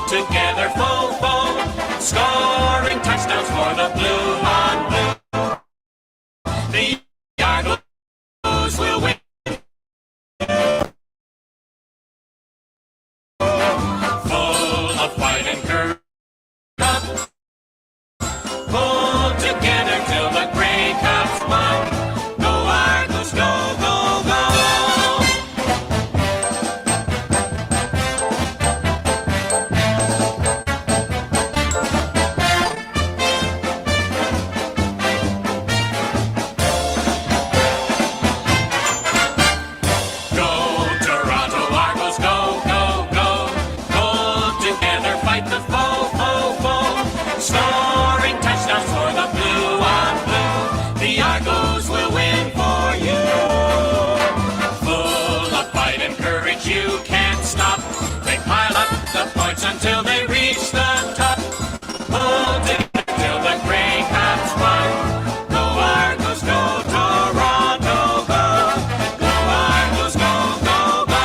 pull together full foam, scoring touchdowns for the blue on blue. The Argonauts will win. Full of fight and courage. Pull together till the Grey Cups won. Go Argos, go, go, go. Go Toronto Argos, go, go, go. Pull together, fight the foe, foe, foe. Scoring touchdowns for the blue on blue. The Argos will win for you. Full of fight and courage, you can't stop. They pile up the points until they reach the top. Pull together till the Grey Cups won. Go Argos, go Toronto, go. Go Argos, go, go, go.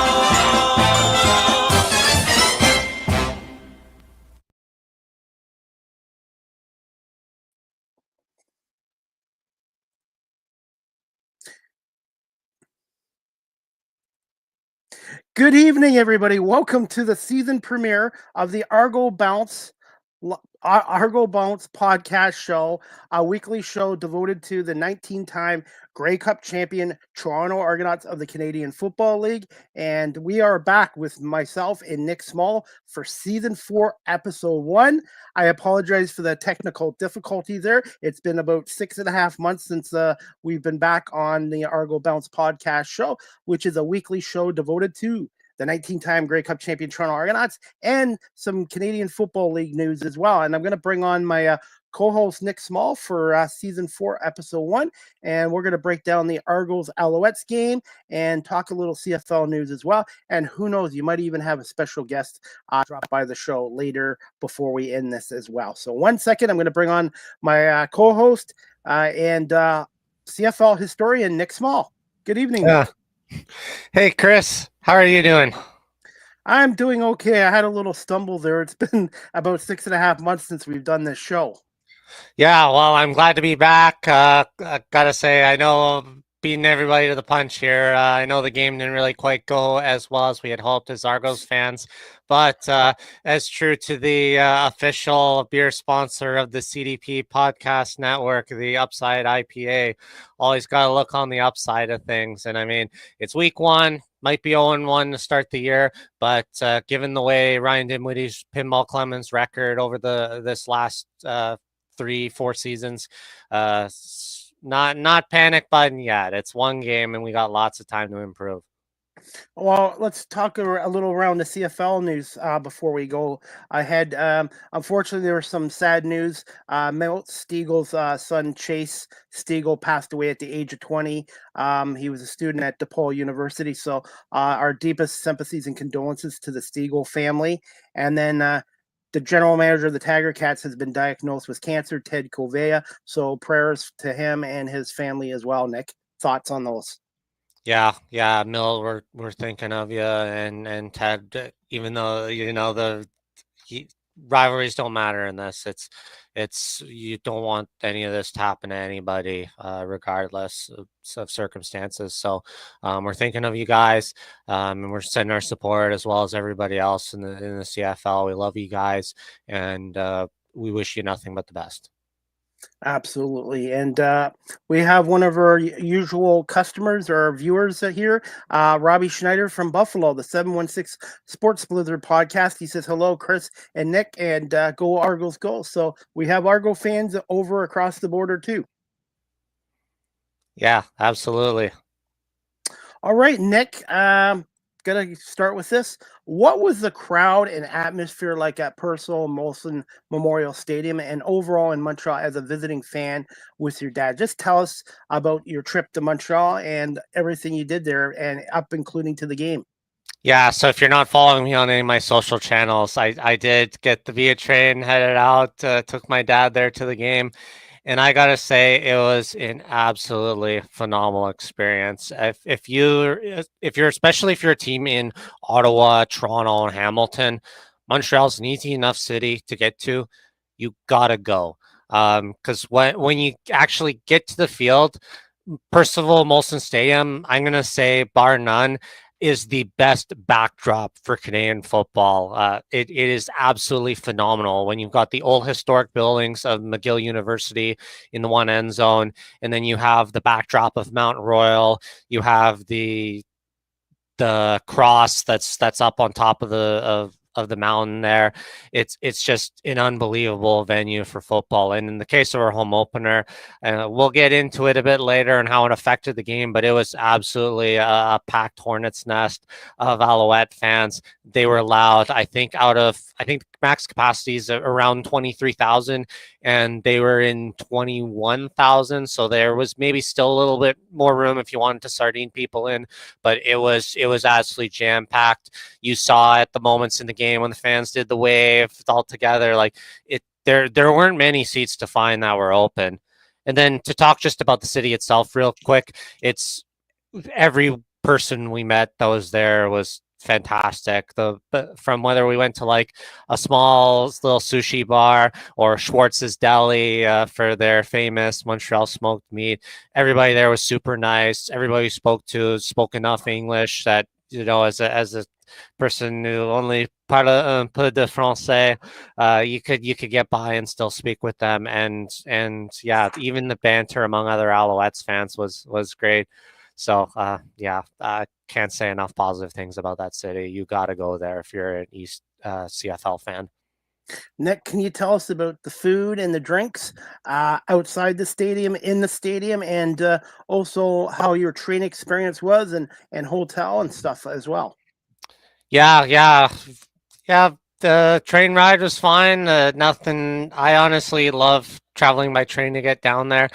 Good evening, everybody. Welcome to the season premiere of the Argo Bounce Podcast show, a weekly show devoted to the 19-time Grey Cup champion Toronto Argonauts of the Canadian Football League. And we are back with myself and Nick Small for season 4, episode 1. I apologize for the technical difficulty there. It's been about 6.5 months since we've been back on the Argo Bounce Podcast show, which is a weekly show devoted to the 19-time Grey Cup champion Toronto Argonauts and some Canadian Football League news as well. And I'm going to bring on my co-host Nick Small for season 4, episode 1. And we're going to break down the Argos Alouettes game and talk a little CFL news as well. And who knows, you might even have a special guest drop by the show later before we end this as well. So 1 second, I'm going to bring on my co-host and CFL historian Nick Small. Good evening. Hey, Chris, how are you doing? I'm doing okay. I had a little stumble there. It's been about 6.5 months since we've done this show. Yeah, well, I'm glad to be back. I gotta say, I know I'm beating everybody to the punch here. I know the game didn't really quite go as well as we had hoped as Argos fans, but as true to the official beer sponsor of the CDP podcast network, the Upside IPA, always got to look on the upside of things. And I mean, it's week 1. Might be 0-1 to start the year, but given the way Ryan Dinwiddie's Pinball Clemens record over this last 3-4 seasons, not panic button yet. It's one game, and we got lots of time to improve. Well, let's talk a little around the CFL news before we go ahead. Unfortunately, there was some sad news. Milt Stiegel's son, Chase Stiegel, passed away at the age of 20. He was a student at DePaul University. So our deepest sympathies and condolences to the Stiegel family. And then the general manager of the Tiger Cats has been diagnosed with cancer, Ted Covea. So prayers to him and his family as well. Nick, thoughts on those? Yeah, Mill, we're thinking of you, and Ted. Even though rivalries don't matter in this, it's you don't want any of this to happen to anybody, regardless of circumstances. So we're thinking of you guys, and we're sending our support as well as everybody else in the CFL. We love you guys, and we wish you nothing but the best. Absolutely. And we have one of our usual customers or viewers here, Robbie Schneider from Buffalo, the 716 Sports Blizzard podcast. He says, hello, Chris and Nick, and go Argos go. So we have Argo fans over across the border too. Yeah, absolutely. All right, Nick, gonna start with this. What was the crowd and atmosphere like at Percival Molson Memorial Stadium and overall in Montreal as a visiting fan with your dad? Just tell us about your trip to Montreal and everything you did there, and up including to the game. Yeah, so if you're not following me on any of my social channels, I did get the via train, headed out, took my dad there to the game. And I gotta say, it was an absolutely phenomenal experience. If you're especially if you're a team in Ottawa, Toronto, and Hamilton, Montreal's an easy enough city to get to. You gotta go. Because when you actually get to the field, Percival Molson Stadium, I'm gonna say, bar none, is the best backdrop for Canadian football. It is absolutely phenomenal when you've got the old historic buildings of McGill University in the one end zone, and then you have the backdrop of Mount Royal. You have the cross that's up on top of the mountain there. It's just an unbelievable venue for football. And in the case of our home opener, we'll get into it a bit later and how it affected the game, but it was absolutely a packed hornet's nest of Alouette fans. They were loud. I think max capacity is around 23,000, and they were in 21,000. So there was maybe still a little bit more room if you wanted to sardine people in, but it was absolutely jam packed. You saw at the moments in the game when the fans did the wave all together, like there weren't many seats to find that were open. And then to talk just about the city itself real quick, it's every person we met that was there was fantastic. From whether we went to like a small little sushi bar or Schwartz's Deli for their famous Montreal smoked meat, everybody there was super nice. Everybody spoke enough English that, as a person who only parle peu de français, you could get by and still speak with them. And yeah, even the banter among other Alouettes fans was great. So yeah, I can't say enough positive things about that city. You got to go there if you're an East CFL fan. Nick, can you tell us about the food and the drinks outside the stadium, in the stadium, and also how your training experience was and hotel and stuff as well? Yeah. The train ride was fine. Nothing. I honestly love traveling by train to get down there.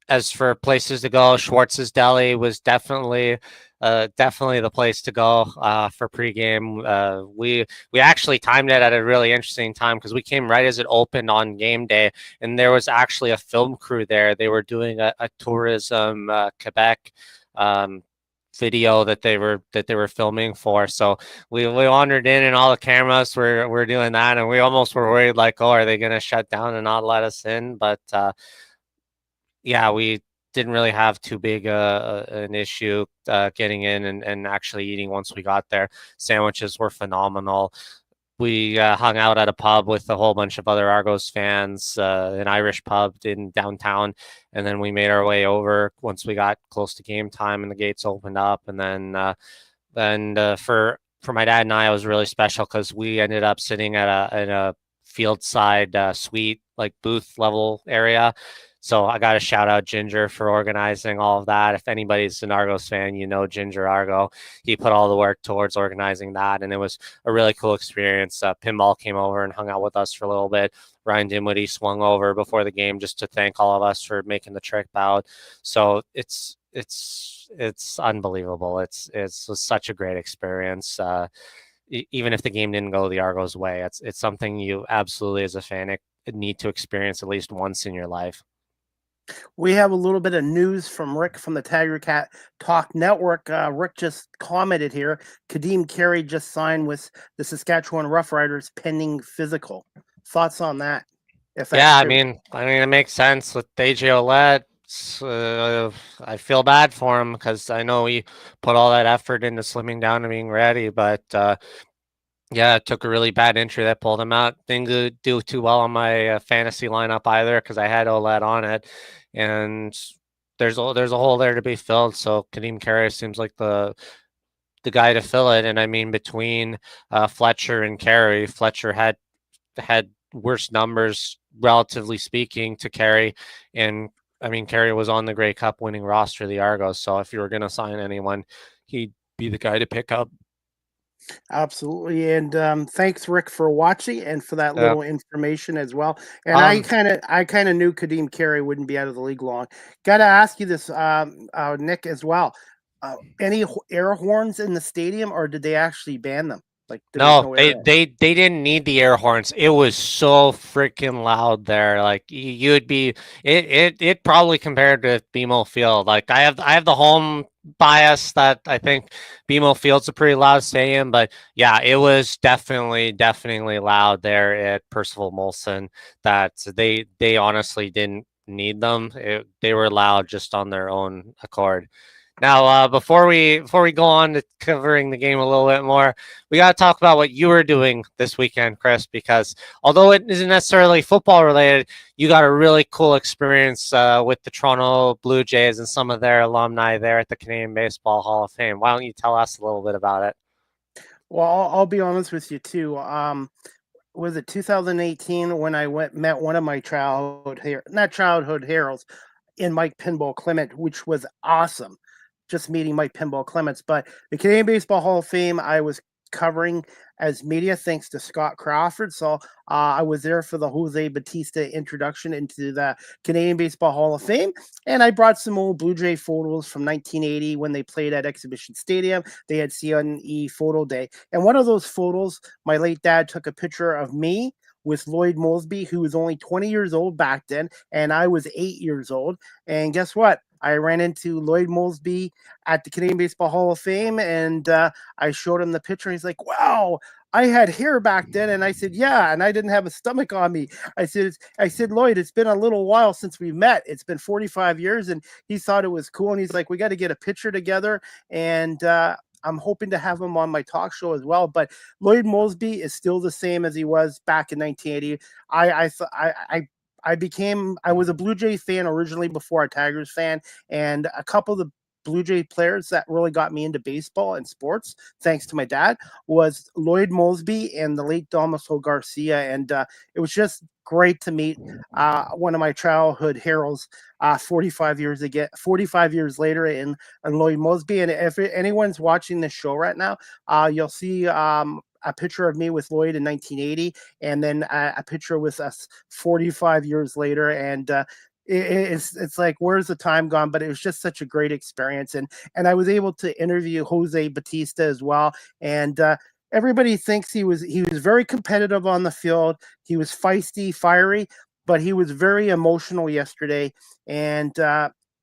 As for places to go, Schwartz's Deli was definitely the place to go for pregame. We actually timed it at a really interesting time because we came right as it opened on game day, and there was actually a film crew there. They were doing a tourism Quebec video that they were filming for. So we wandered in, and all the cameras were doing that, and we almost were worried, like, oh, are they going to shut down and not let us in? But yeah, we didn't really have too big an issue getting in and actually eating once we got there. Sandwiches were phenomenal. We hung out at a pub with a whole bunch of other Argos fans, an Irish pub in downtown, and then we made our way over once we got close to game time and the gates opened up. And then for my dad and I, it was really special because we ended up sitting at a field side suite, like booth level area. So I got to shout out Ginger for organizing all of that. If anybody's an Argos fan, Ginger Argo. He put all the work towards organizing that, and it was a really cool experience. Pinball came over and hung out with us for a little bit. Ryan Dinwiddie swung over before the game just to thank all of us for making the trip out. So it's unbelievable. It was such a great experience. Even if the game didn't go the Argos' way, it's something you absolutely, as a fan, need to experience at least once in your life. We have a little bit of news from Rick from the Tiger Cat Talk Network. Rick just commented here. Kadeem Carey just signed with the Saskatchewan Roughriders pending physical. Thoughts on that? Yeah, true. I mean, it makes sense with AJ Ouellette. I feel bad for him because I know he put all that effort into slimming down and being ready, but yeah, it took a really bad injury that pulled him out. Didn't do too well on my fantasy lineup either because I had Ouellette on it, and there's a hole there to be filled. So Kadeem Carey seems like the guy to fill it. And I mean, between Fletcher and Carey, Fletcher had worse numbers relatively speaking to Carey, and I mean, Carey was on the Grey Cup winning roster of the Argos. So if you were going to sign anyone, he'd be the guy to pick up. Absolutely. And thanks, Rick, for watching and for that little information as well. And I kind of knew Kadeem Carey wouldn't be out of the league long. Got to ask you this, Nick, as well. Any air horns in the stadium, or did they actually ban them? Like there was No, no they air. they didn't need the air horns. It was so freaking loud there. Like you'd be it probably compared to BMO Field. Like I have the home bias that I think BMO Field's a pretty loud stadium, but yeah, it was definitely loud there at Percival Molson. That they honestly didn't need them. They were loud just on their own accord. Now, before we go on to covering the game a little bit more, we got to talk about what you were doing this weekend, Chris. Because although it isn't necessarily football related, you got a really cool experience with the Toronto Blue Jays and some of their alumni there at the Canadian Baseball Hall of Fame. Why don't you tell us a little bit about it? Well, I'll be honest with you too. Was it 2018 when I met one of my not childhood heroes, in Mike Pinball Clement, which was awesome. Just meeting Mike Pinball Clements. But the Canadian Baseball Hall of Fame, I was covering as media thanks to Scott Crawford. So I was there for the Jose Batista introduction into the Canadian Baseball Hall of Fame. And I brought some old Blue Jay photos from 1980 when they played at Exhibition Stadium. They had CNE Photo Day. And one of those photos, my late dad took a picture of me with Lloyd Mosby, who was only 20 years old back then, and I was 8 years old. And guess what? I ran into Lloyd Mosby at the Canadian Baseball Hall of Fame, and I showed him the picture. He's like, "Wow, I had hair back then," and I said, "Yeah," and I didn't have a stomach on me. I said, Lloyd, it's been a little while since we met. It's been 45 years, and he thought it was cool, and he's like, "We got to get a picture together," and I'm hoping to have him on my talk show as well. But Lloyd Mosby is still the same as he was back in 1980. I was a Blue Jay fan originally before a Tigers fan, and a couple of the Blue Jay players that really got me into baseball and sports, thanks to my dad, was Lloyd Mosby and the late Domiso Garcia. And it was just great to meet one of my childhood heroes 45 years later in Lloyd Mosby. And if anyone's watching this show right now, you'll see a picture of me with Lloyd in 1980, and then a picture with us 45 years later. And it's like, where's the time gone? But it was just such a great experience, and I was able to interview Jose Batista as well. And everybody thinks he was very competitive on the field. He was feisty, fiery, but he was very emotional yesterday. And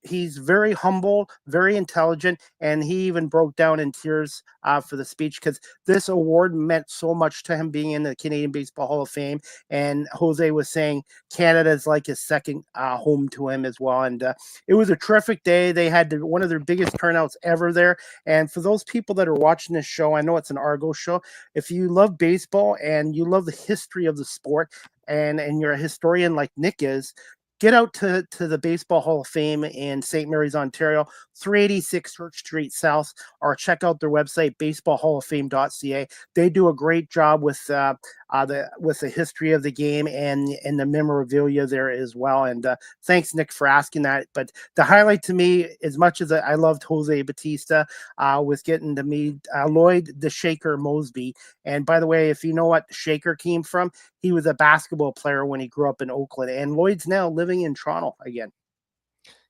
he's very humble, very intelligent, and he even broke down in tears for the speech, because this award meant so much to him, being in the Canadian Baseball Hall of Fame. And Jose was saying Canada is like his second home to him as well. And it was a terrific day. They had one of their biggest turnouts ever there. And for those people that are watching this show, I know it's an Argo show. If you love baseball and you love the history of the sport, and you're a historian like Nick is, get out to the Baseball Hall of Fame in St. Mary's, Ontario, 386 Church Street South, or check out their website, baseballhalloffame.ca. They do a great job with the history of the game and the memorabilia there as well. And thanks, Nick, for asking that. But the highlight to me, as much as I loved Jose Batista, was getting to meet Lloyd the Shaker Mosby. And by the way, if you know what Shaker came from, he was a basketball player when he grew up in Oakland. And Lloyd's now living in Toronto again.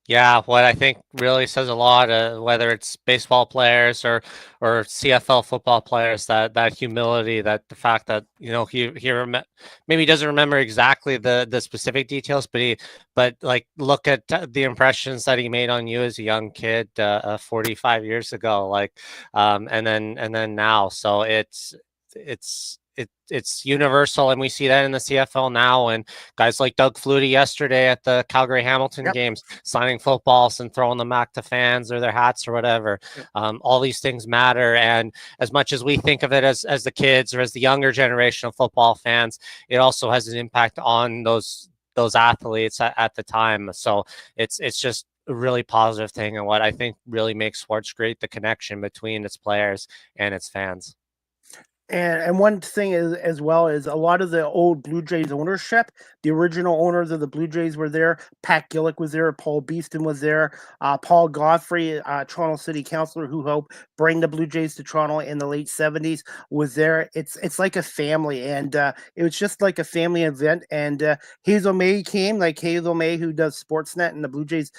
Yeah, what I think really says a lot, whether it's baseball players or CFL football players, that humility, that the fact that maybe doesn't remember exactly the specific details, but like look at the impressions that he made on you as a young kid 45 years ago, like and then now. So it's universal, and we see that in the CFL now. And guys like Doug Flutie yesterday at the Calgary Hamilton games, signing footballs and throwing them back to fans or their hats or whatever. All these things matter, and as much as we think of it as the kids or as the younger generation of football fans, it also has an impact on those athletes at the time. So it's just a really positive thing, and what I think really makes sports great, the connection between its players and its fans. And one thing is, as well, is a lot of the old Blue Jays ownership, the original owners of the Blue Jays were there. Pat Gillick was there. Paul Beeston was there. Paul Godfrey, Toronto City Councilor, who helped bring the Blue Jays to Toronto in the late 70s, was there. It's like a family, and it was just like a family event. And Hazel May came, like Hazel May, who does Sportsnet and the Blue Jays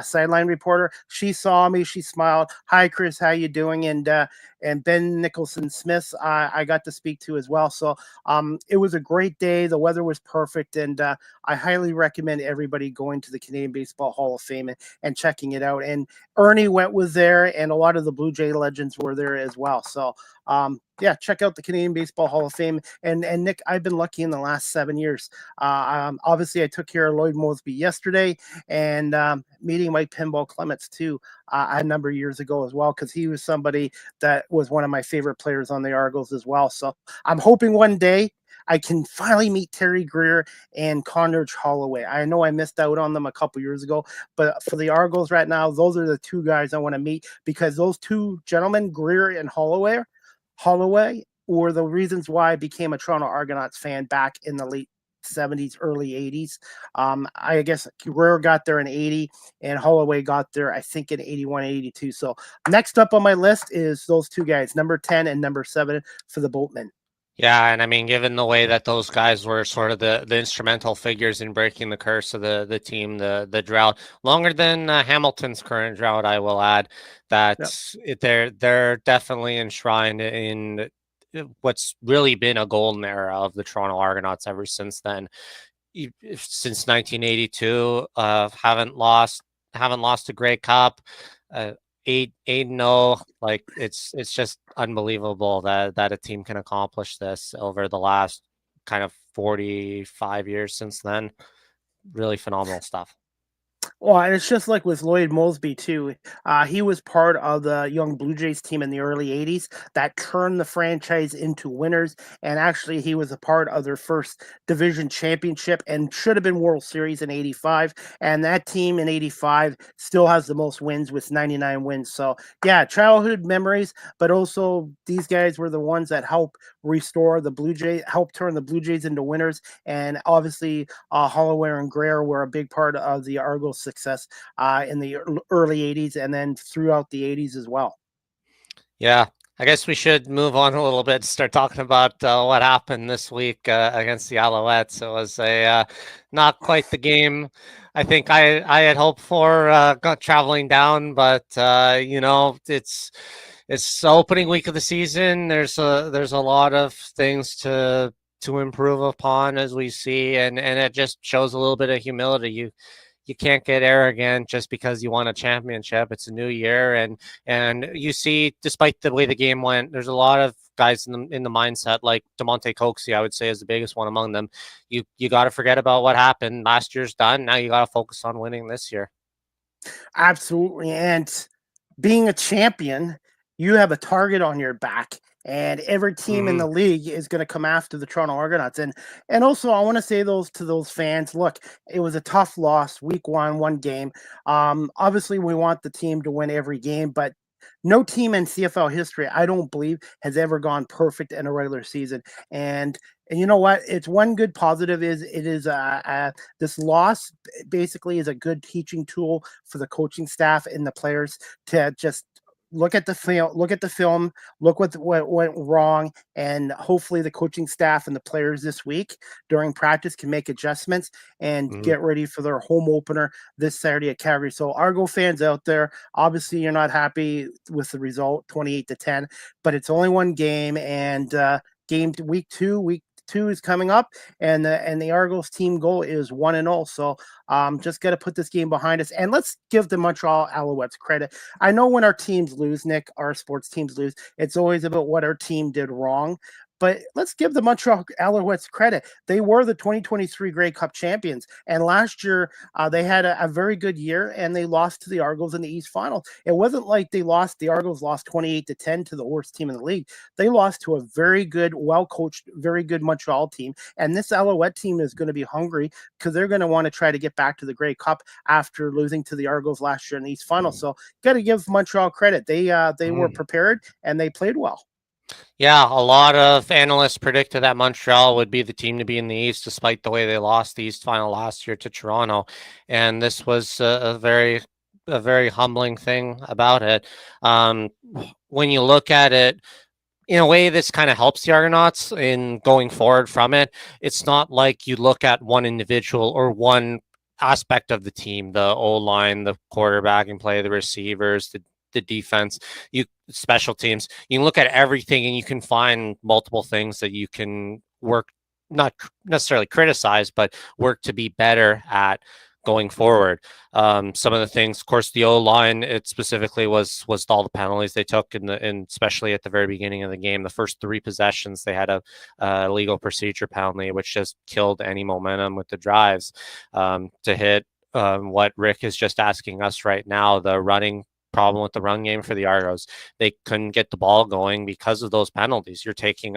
sideline reporter. She saw me. She smiled. "Hi, Chris. How you doing?" And and Ben Nicholson Smith I got to speak to as well. So it was a great day. The weather was perfect, and I highly recommend everybody going to the Canadian Baseball Hall of Fame and checking it out. And Ernie Went was there, and a lot of the Blue Jay legends were there as well. So yeah, check out the Canadian Baseball Hall of Fame. And Nick, I've been lucky in the last 7 years. Obviously, I took care of Lloyd Mosby yesterday, and meeting Mike Pinball Clements too a number of years ago as well, because he was somebody that was one of my favorite players on the Argos as well. So I'm hoping one day I can finally meet Terry Greer and Condridge Holloway. I know I missed out on them a couple years ago, but for the Argos right now, those are the two guys I want to meet, because those two gentlemen, Greer and Holloway, were the reasons why I became a Toronto Argonauts fan back in the late 70s, early 80s. I guess Greer got there in 80 and Holloway got there, I think, in 81, 82. So next up on my list is those two guys, number 10 and number 7 for the Boatmen. Yeah, and I mean, given the way that those guys were sort of the instrumental figures in breaking the curse of the team, the drought, longer than Hamilton's current drought, I will add, that they're definitely enshrined in what's really been a golden era of the Toronto Argonauts ever since then. Since 1982, haven't lost a Grey Cup. 8-0, like it's just unbelievable that a team can accomplish this over the last kind of 45 years since then. Really phenomenal stuff. Well, and it's just like with Lloyd Mosby too. He was part of the young Blue Jays team in the early 80s that turned the franchise into winners. And actually, he was a part of their first division championship and should have been World Series in 85. And that team in 85 still has the most wins with 99 wins. So yeah, childhood memories, but also these guys were the ones that helped restore the Blue Jays, helped turn the Blue Jays into winners. And obviously, Holloway and Greer were a big part of the Argos success in the early 80s and then throughout the 80s as well. Yeah, I guess we should move on a little bit to start talking about what happened this week against the Alouettes. It was a not quite the game I think I had hoped for traveling down, but you know, it's opening week of the season. There's a lot of things to improve upon, as we see, and it just shows a little bit of humility. You can't get arrogant just because you won a championship. It's a new year, and you see, despite the way the game went, there's a lot of guys in the mindset, like DeMonte Coxey, I would say, is the biggest one among them. You got to forget about what happened. Last year's done. Now you got to focus on winning this year. Absolutely. And being a champion, you have a target on your back. And every team in the league is going to come after the Toronto Argonauts. And also, I want to say to those fans, look, it was a tough loss, week one game. Obviously, we want the team to win every game, but no team in CFL history, I don't believe, has ever gone perfect in a regular season. And you know what? It's one good positive is this loss basically is a good teaching tool for the coaching staff and the players to just look at the film, look what went wrong, and hopefully the coaching staff and the players this week during practice can make adjustments and get ready for their home opener this Saturday at Calgary. So Argo fans out there, obviously you're not happy with the result, 28-10, but it's only one game, and week two is coming up, and the Argos team goal is 1-0. So just got to put this game behind us, and let's give the Montreal Alouettes credit. I know when our teams lose, Nick, our sports teams lose, it's always about what our team did wrong. But let's give the Montreal Alouettes credit. They were the 2023 Grey Cup champions. And last year, they had a very good year, and they lost to the Argos in the East Final. It wasn't like the Argos lost 28-10 to the worst team in the league. They lost to a very good, well-coached, very good Montreal team. And this Alouette team is going to be hungry because they're going to want to try to get back to the Grey Cup after losing to the Argos last year in the East Final. So got to give Montreal credit. They were prepared, and they played well. Yeah, a lot of analysts predicted that Montreal would be the team to be in the East, despite the way they lost the East Final last year to Toronto. And this was a very humbling thing about it. When you look at it, in a way, this kind of helps the Argonauts in going forward from it. It's not like you look at one individual or one aspect of the team, the O-line, the quarterbacking play, the receivers, the the defense, you special teams. You can look at everything and you can find multiple things that you can work, not necessarily criticize, but work to be better at going forward. Some of the things, of course, the O line, it specifically was all the penalties they took and especially at the very beginning of the game. The first 3 possessions, they had a legal procedure penalty, which just killed any momentum with the drives. To hit what Rick is just asking us right now, the running problem with the run game for the Argos. They couldn't get the ball going because of those penalties. You're taking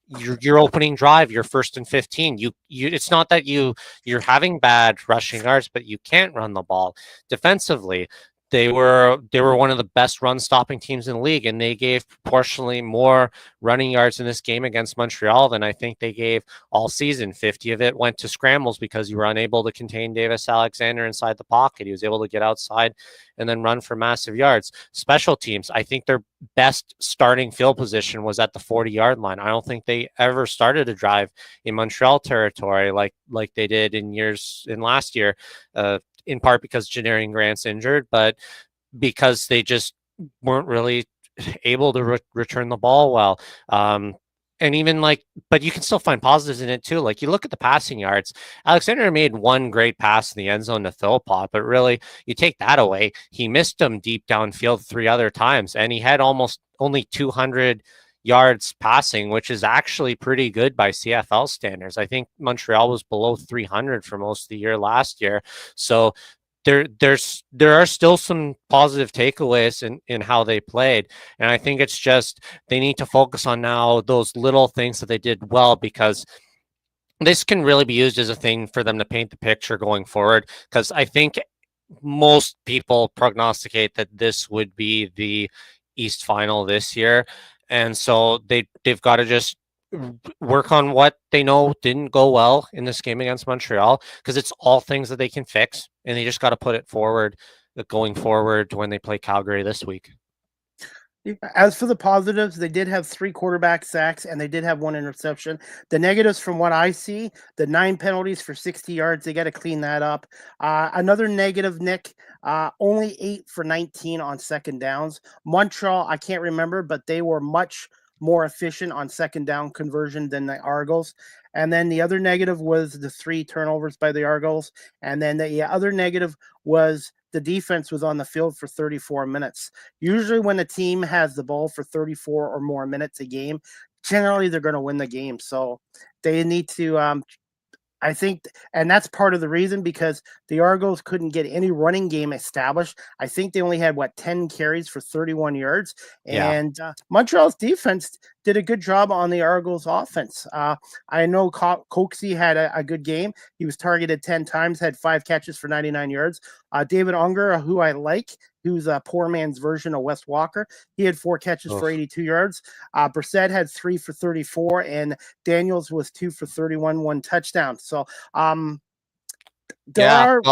your opening drive, your 1st and 15. You it's not that you're having bad rushing yards, but you can't run the ball. Defensively, they were one of the best run stopping teams in the league, and they gave proportionally more running yards in this game against Montreal than I think they gave all season. 50 of it went to scrambles because you were unable to contain Davis Alexander inside the pocket. He was able to get outside and then run for massive yards. Special teams, I think their best starting field position was at the 40-yard line. I don't think they ever started a drive in Montreal territory like they did in last year. In part because Janarian Grant's injured, but because they just weren't really able to return the ball well. And even but you can still find positives in it too. Like you look at the passing yards, Alexander made one great pass in the end zone to Philpott, but really you take that away, he missed them deep downfield 3 other times, and he had almost only 200 yards passing, which is actually pretty good by CFL standards. I think Montreal was below 300 for most of the year last year. So there are still some positive takeaways in how they played. And I think it's just they need to focus on now those little things that they did well, because this can really be used as a thing for them to paint the picture going forward. Because I think most people prognosticate that this would be the East Final this year. And so they've got to just work on what they know didn't go well in this game against Montreal, because it's all things that they can fix, and they just got to put it forward going forward when they play Calgary this week. As for the positives, they did have 3 quarterback sacks and they did have 1 interception. The negatives, from what I see, the 9 penalties for 60 yards, they got to clean that up. Another negative, Nick, only 8 for 19 on second downs. Montreal, I can't remember, but they were much more efficient on second down conversion than the Argos. And then the other negative was the 3 turnovers by the Argos. And then the other negative was the defense was on the field for 34 minutes. Usually when a team has the ball for 34 or more minutes a game, generally they're going to win the game. So they need to I think, and that's part of the reason, because the Argos couldn't get any running game established. I think they only had 10 carries for 31 yards, and Montreal's defense did a good job on the Argos offense. I know Coxie had a good game. He was targeted 10 times, had 5 catches for 99 yards. David Unger, who I like, who's a poor man's version of Wes Walker, he had 4 catches for 82 yards. Brissett had 3 for 34, and Daniels was 2 for 31, 1 touchdown. So there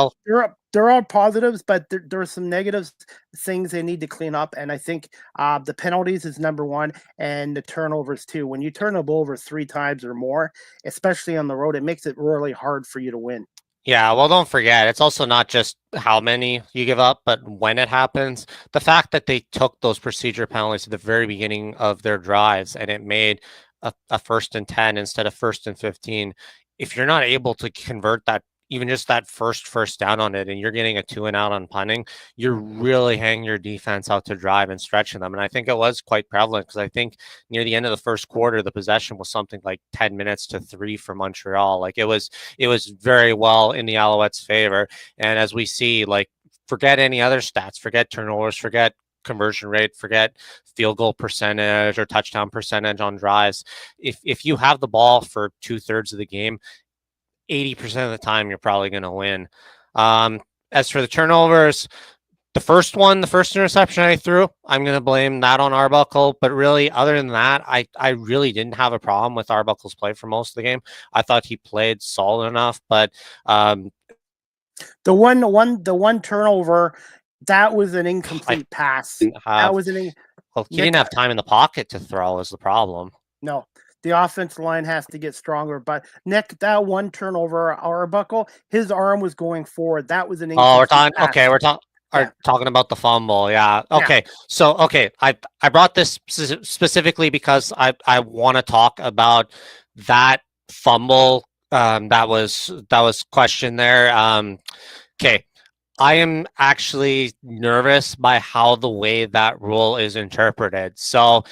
are positives, but there are some negatives, things they need to clean up. And I think the penalties is number 1, and the turnovers too. When you turn the ball over 3 times or more, especially on the road, it makes it really hard for you to win. Yeah, well, don't forget, it's also not just how many you give up, but when it happens. The fact that they took those procedure penalties at the very beginning of their drives and it made a 1st and 10 instead of 1st and 15. If you're not able to convert that, even just that first down on it, and you're getting a 2 and out on punting, you're really hanging your defense out to drive and stretching them. And I think it was quite prevalent, because I think near the end of the first quarter, the possession was something like 10 minutes to 3 for Montreal. Like it was very well in the Alouettes' favor. And as we see, forget any other stats, forget turnovers, forget conversion rate, forget field goal percentage or touchdown percentage on drives. If you have the ball for 2/3 of the game, 80% of the time you're probably going to win. As for the turnovers, the first interception I threw, I'm going to blame that on Arbuckle. But really, other than that, I really didn't have a problem with Arbuckle's play for most of the game. I thought he played solid enough, but the one turnover, that was an incomplete pass. He didn't have time in the pocket to throw is the problem. No. The offensive line has to get stronger. But Nick, that one turnover, Arbuckle, his arm was going forward. That was an incomplete pass. are talking about the fumble. Yeah. Okay. Yeah. So, okay. I brought this specifically because I want to talk about that fumble. That was questioned there. Okay. I am actually nervous by how the way that rule is interpreted. So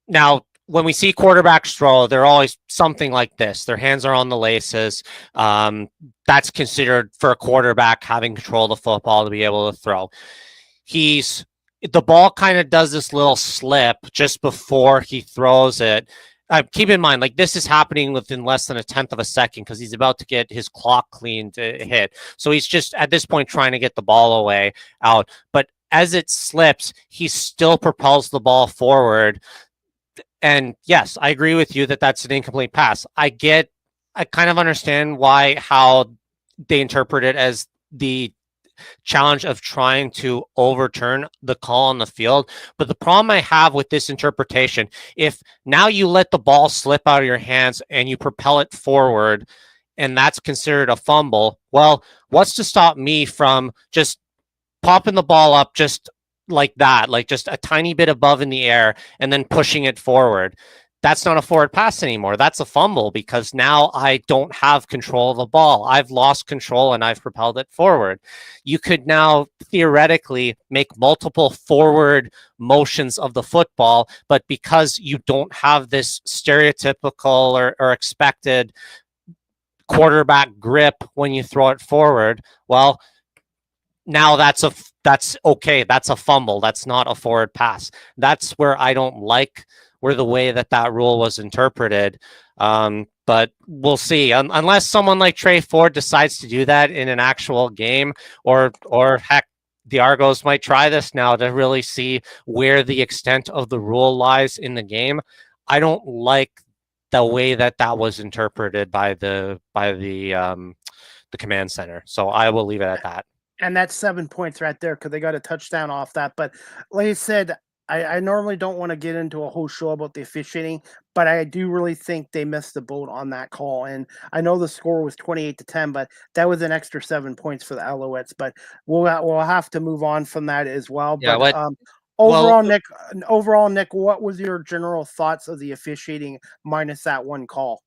now, when we see quarterbacks throw, they're always something like this. Their hands are on the laces. That's considered for a quarterback having control of the football to be able to throw. The ball kind of does this little slip just before he throws it. Keep in mind, like this is happening within less than a tenth of a second because he's about to get his clock cleaned to hit. So he's just at this point trying to get the ball away out. But as it slips, he still propels the ball forward. And yes, I agree with you that that's an incomplete pass. I kind of understand how they interpret it as the challenge of trying to overturn the call on the field. But the problem I have with this interpretation, if now you let the ball slip out of your hands and you propel it forward, and that's considered a fumble, well, what's to stop me from just popping the ball up just like that, like just a tiny bit above in the air and then pushing it forward? That's not a forward pass anymore. That's a fumble because now I don't have control of the ball. I've lost control and I've propelled it forward. You could now theoretically make multiple forward motions of the football, but because you don't have this stereotypical or expected quarterback grip when you throw it forward, well, now that's okay. That's a fumble. That's not a forward pass. That's where I don't like where the way that rule was interpreted. But we'll see. Unless someone like Trey Ford decides to do that in an actual game, or heck, the Argos might try this now to really see where the extent of the rule lies in the game. I don't like the way that was interpreted by the command center. So I will leave it at that. And that's 7 points right there because they got a touchdown off that. But like I said, I normally don't want to get into a whole show about the officiating, but I do really think they missed the boat on that call. And I know the score was 28-10, but that was an extra 7 points for the Alouettes. But we'll have to move on from that as well. Yeah, but overall, Nick, what was your general thoughts of the officiating minus that one call?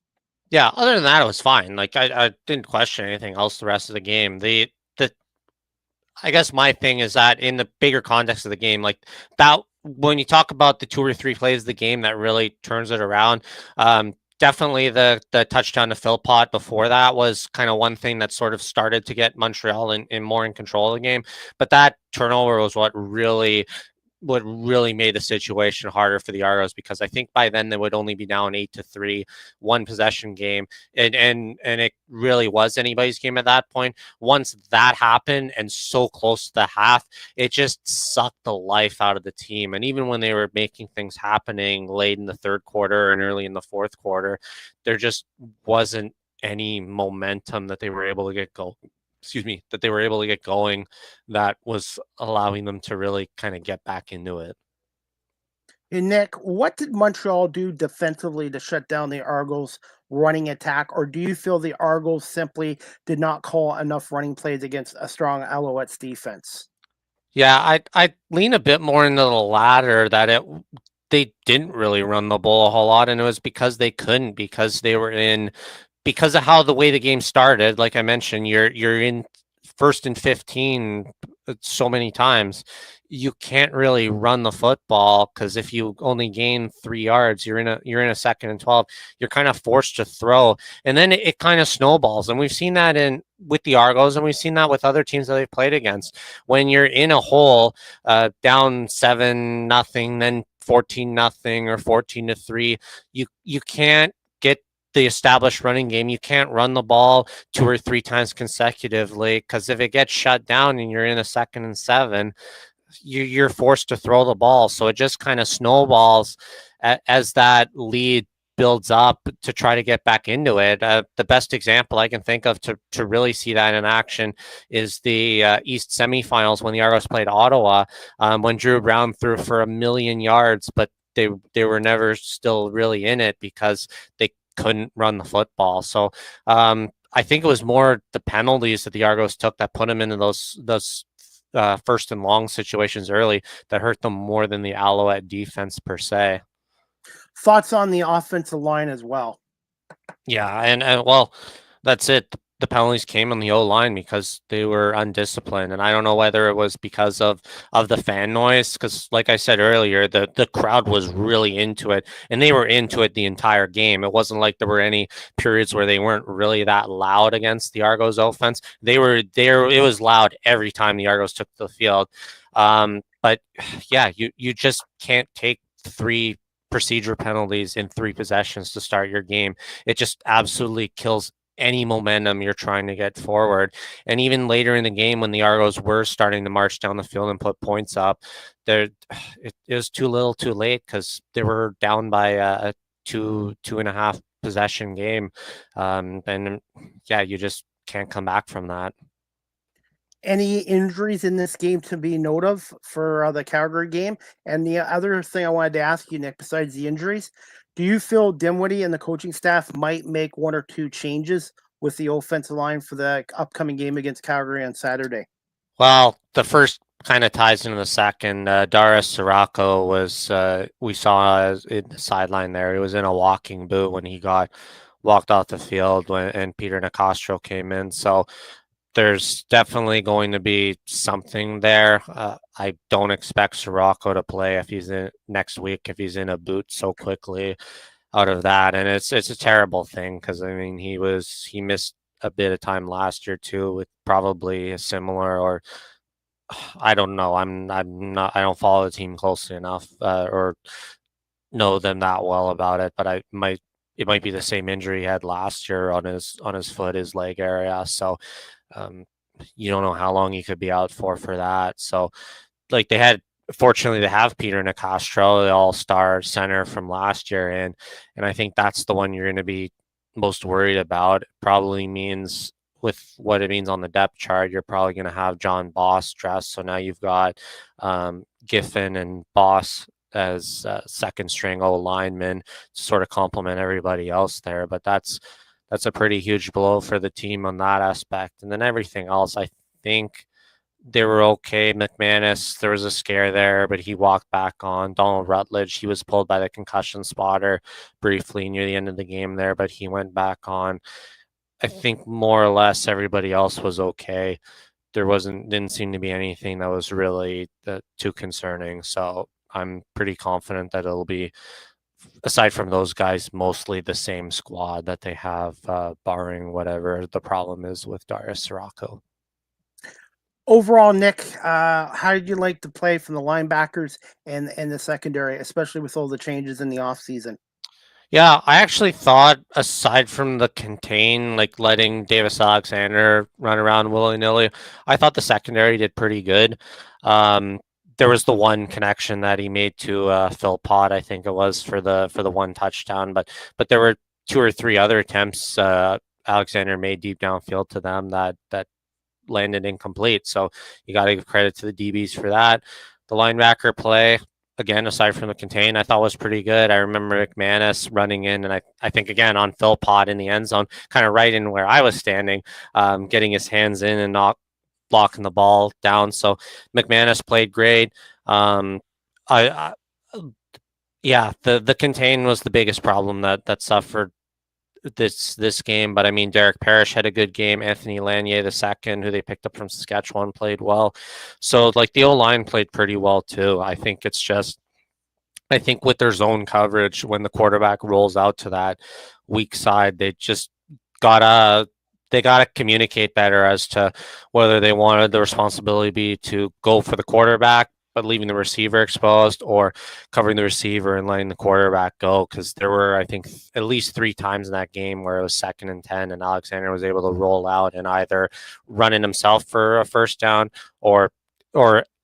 Yeah, other than that, it was fine. Like I didn't question anything else the rest of the game. I guess my thing is that in the bigger context of the game, like that, when you talk about the 2 or 3 plays of the game that really turns it around, definitely the touchdown to Philpott before that was kind of one thing that sort of started to get Montreal in more in control of the game. But that turnover was what really made the situation harder for the Argos, because I think by then they would only be down 8-3, 1 possession game, and it really was anybody's game at that point. Once that happened and so close to the half, it just sucked the life out of the team. And even when they were making things happening late in the third quarter and early in the fourth quarter, there just wasn't any momentum that they were able to get going that was allowing them to really kind of get back into it. Hey, Nick, what did Montreal do defensively to shut down the Argos' running attack? Or do you feel the Argos simply did not call enough running plays against a strong Alouettes defense? Yeah, I lean a bit more into the latter, that they didn't really run the ball a whole lot, and it was because they couldn't, because of how the way the game started. Like I mentioned, you're in 1st and 15 so many times. You can't really run the football because if you only gain 3 yards, you're in a 2nd and 12. You're kind of forced to throw, and then it kind of snowballs. And we've seen that with the Argos, and we've seen that with other teams that they've played against. When you're in a hole, down 7-0, then 14-0 or 14-3, you can't get the established running game. You can't run the ball 2 or 3 times consecutively, because if it gets shut down and you're in a 2nd and 7, you're forced to throw the ball. So it just kind of snowballs as that lead builds up to try to get back into it. The best example I can think of to really see that in action is the East semifinals when the Argos played Ottawa, when Drew Brown threw for 1,000,000 yards, but they were never still really in it because they couldn't run the football. So I think it was more the penalties that the Argos took that put them into those first and long situations early that hurt them more than the Alouette defense per se. Thoughts on the offensive line as well? Yeah, and well, that's it. The penalties came on the O line because they were undisciplined, and I don't know whether it was because of the fan noise. Because, like I said earlier, the crowd was really into it, and they were into it the entire game. It wasn't like there were any periods where they weren't really that loud against the Argos offense. They were there. It was loud every time the Argos took the field. But yeah, you just can't take 3 procedure penalties in 3 possessions to start your game. It just absolutely kills any momentum you're trying to get forward. And even later in the game, when the Argos were starting to march down the field and put points up, it was too little too late, because they were down by a 2.5 possession game. And yeah, you just can't come back from that. Any injuries in this game to be note of for the Calgary game? And the other thing I wanted to ask you, Nick, besides the injuries, do you feel Dinwiddie and the coaching staff might make 1 or 2 changes with the offensive line for the upcoming game against Calgary on Saturday? Well, the first kind of ties into the second. Darius Sirocco was, we saw in the sideline there. He was in a walking boot when he got walked off the field and Peter Nicastro came in. So there's definitely going to be something there. I don't expect Sirocco to play if he's in next week, if he's in a boot so quickly out of that. And it's a terrible thing, because I mean, he missed a bit of time last year too, with probably a similar, or I don't know. I'm not. I don't follow the team closely enough, or know them that well about it. But it might be the same injury he had last year on his foot, his leg area. So you don't know how long he could be out for that. So like fortunately they have Peter Nicastro, the all-star center from last year, and I think that's the one you're going to be most worried about. It probably means, with what it means on the depth chart, you're probably going to have John Boss dressed. So now you've got Giffen and Boss as second string O linemen to sort of complement everybody else there. But that's a pretty huge blow for the team on that aspect. And then everything else, I think they were okay. McManus, there was a scare there, but he walked back on. Donald Rutledge, he was pulled by the concussion spotter briefly near the end of the game there, but he went back on. I think more or less everybody else was okay. There didn't seem to be anything that was really too concerning. So I'm pretty confident that it'll be, aside from those guys, mostly the same squad that they have, barring whatever the problem is with Darius Sirocco. Overall, Nick, how did you like to play from the linebackers and the secondary, especially with all the changes in the offseason? Yeah, I actually thought, aside from the contain, like letting Davis Alexander run around willy-nilly, I thought the secondary did pretty good. There was the one connection that he made to Phil Pott, I think it was, for the one touchdown, but there were 2 or 3 other attempts Alexander made deep downfield to them that landed incomplete. So you got to give credit to the DBs for that. The linebacker play, again, aside from the contain, I thought was pretty good. I remember McManus running in, and I think, again, on Phil Pott in the end zone, kind of right in where I was standing, getting his hands in and not blocking the ball down. So McManus played great. Yeah, the contain was the biggest problem that suffered this game. But I mean, Derek Parrish had a good game. Anthony Lanier the second, who they picked up from Saskatchewan, played well. So like the O-line played pretty well too. I think with their zone coverage, when the quarterback rolls out to that weak side, they just gotta communicate better as to whether they wanted the responsibility be to go for the quarterback but leaving the receiver exposed, or covering the receiver and letting the quarterback go. Because there were, I think, at least 3 times in that game where it was 2nd and 10 and Alexander was able to roll out and either run in himself for a first down, or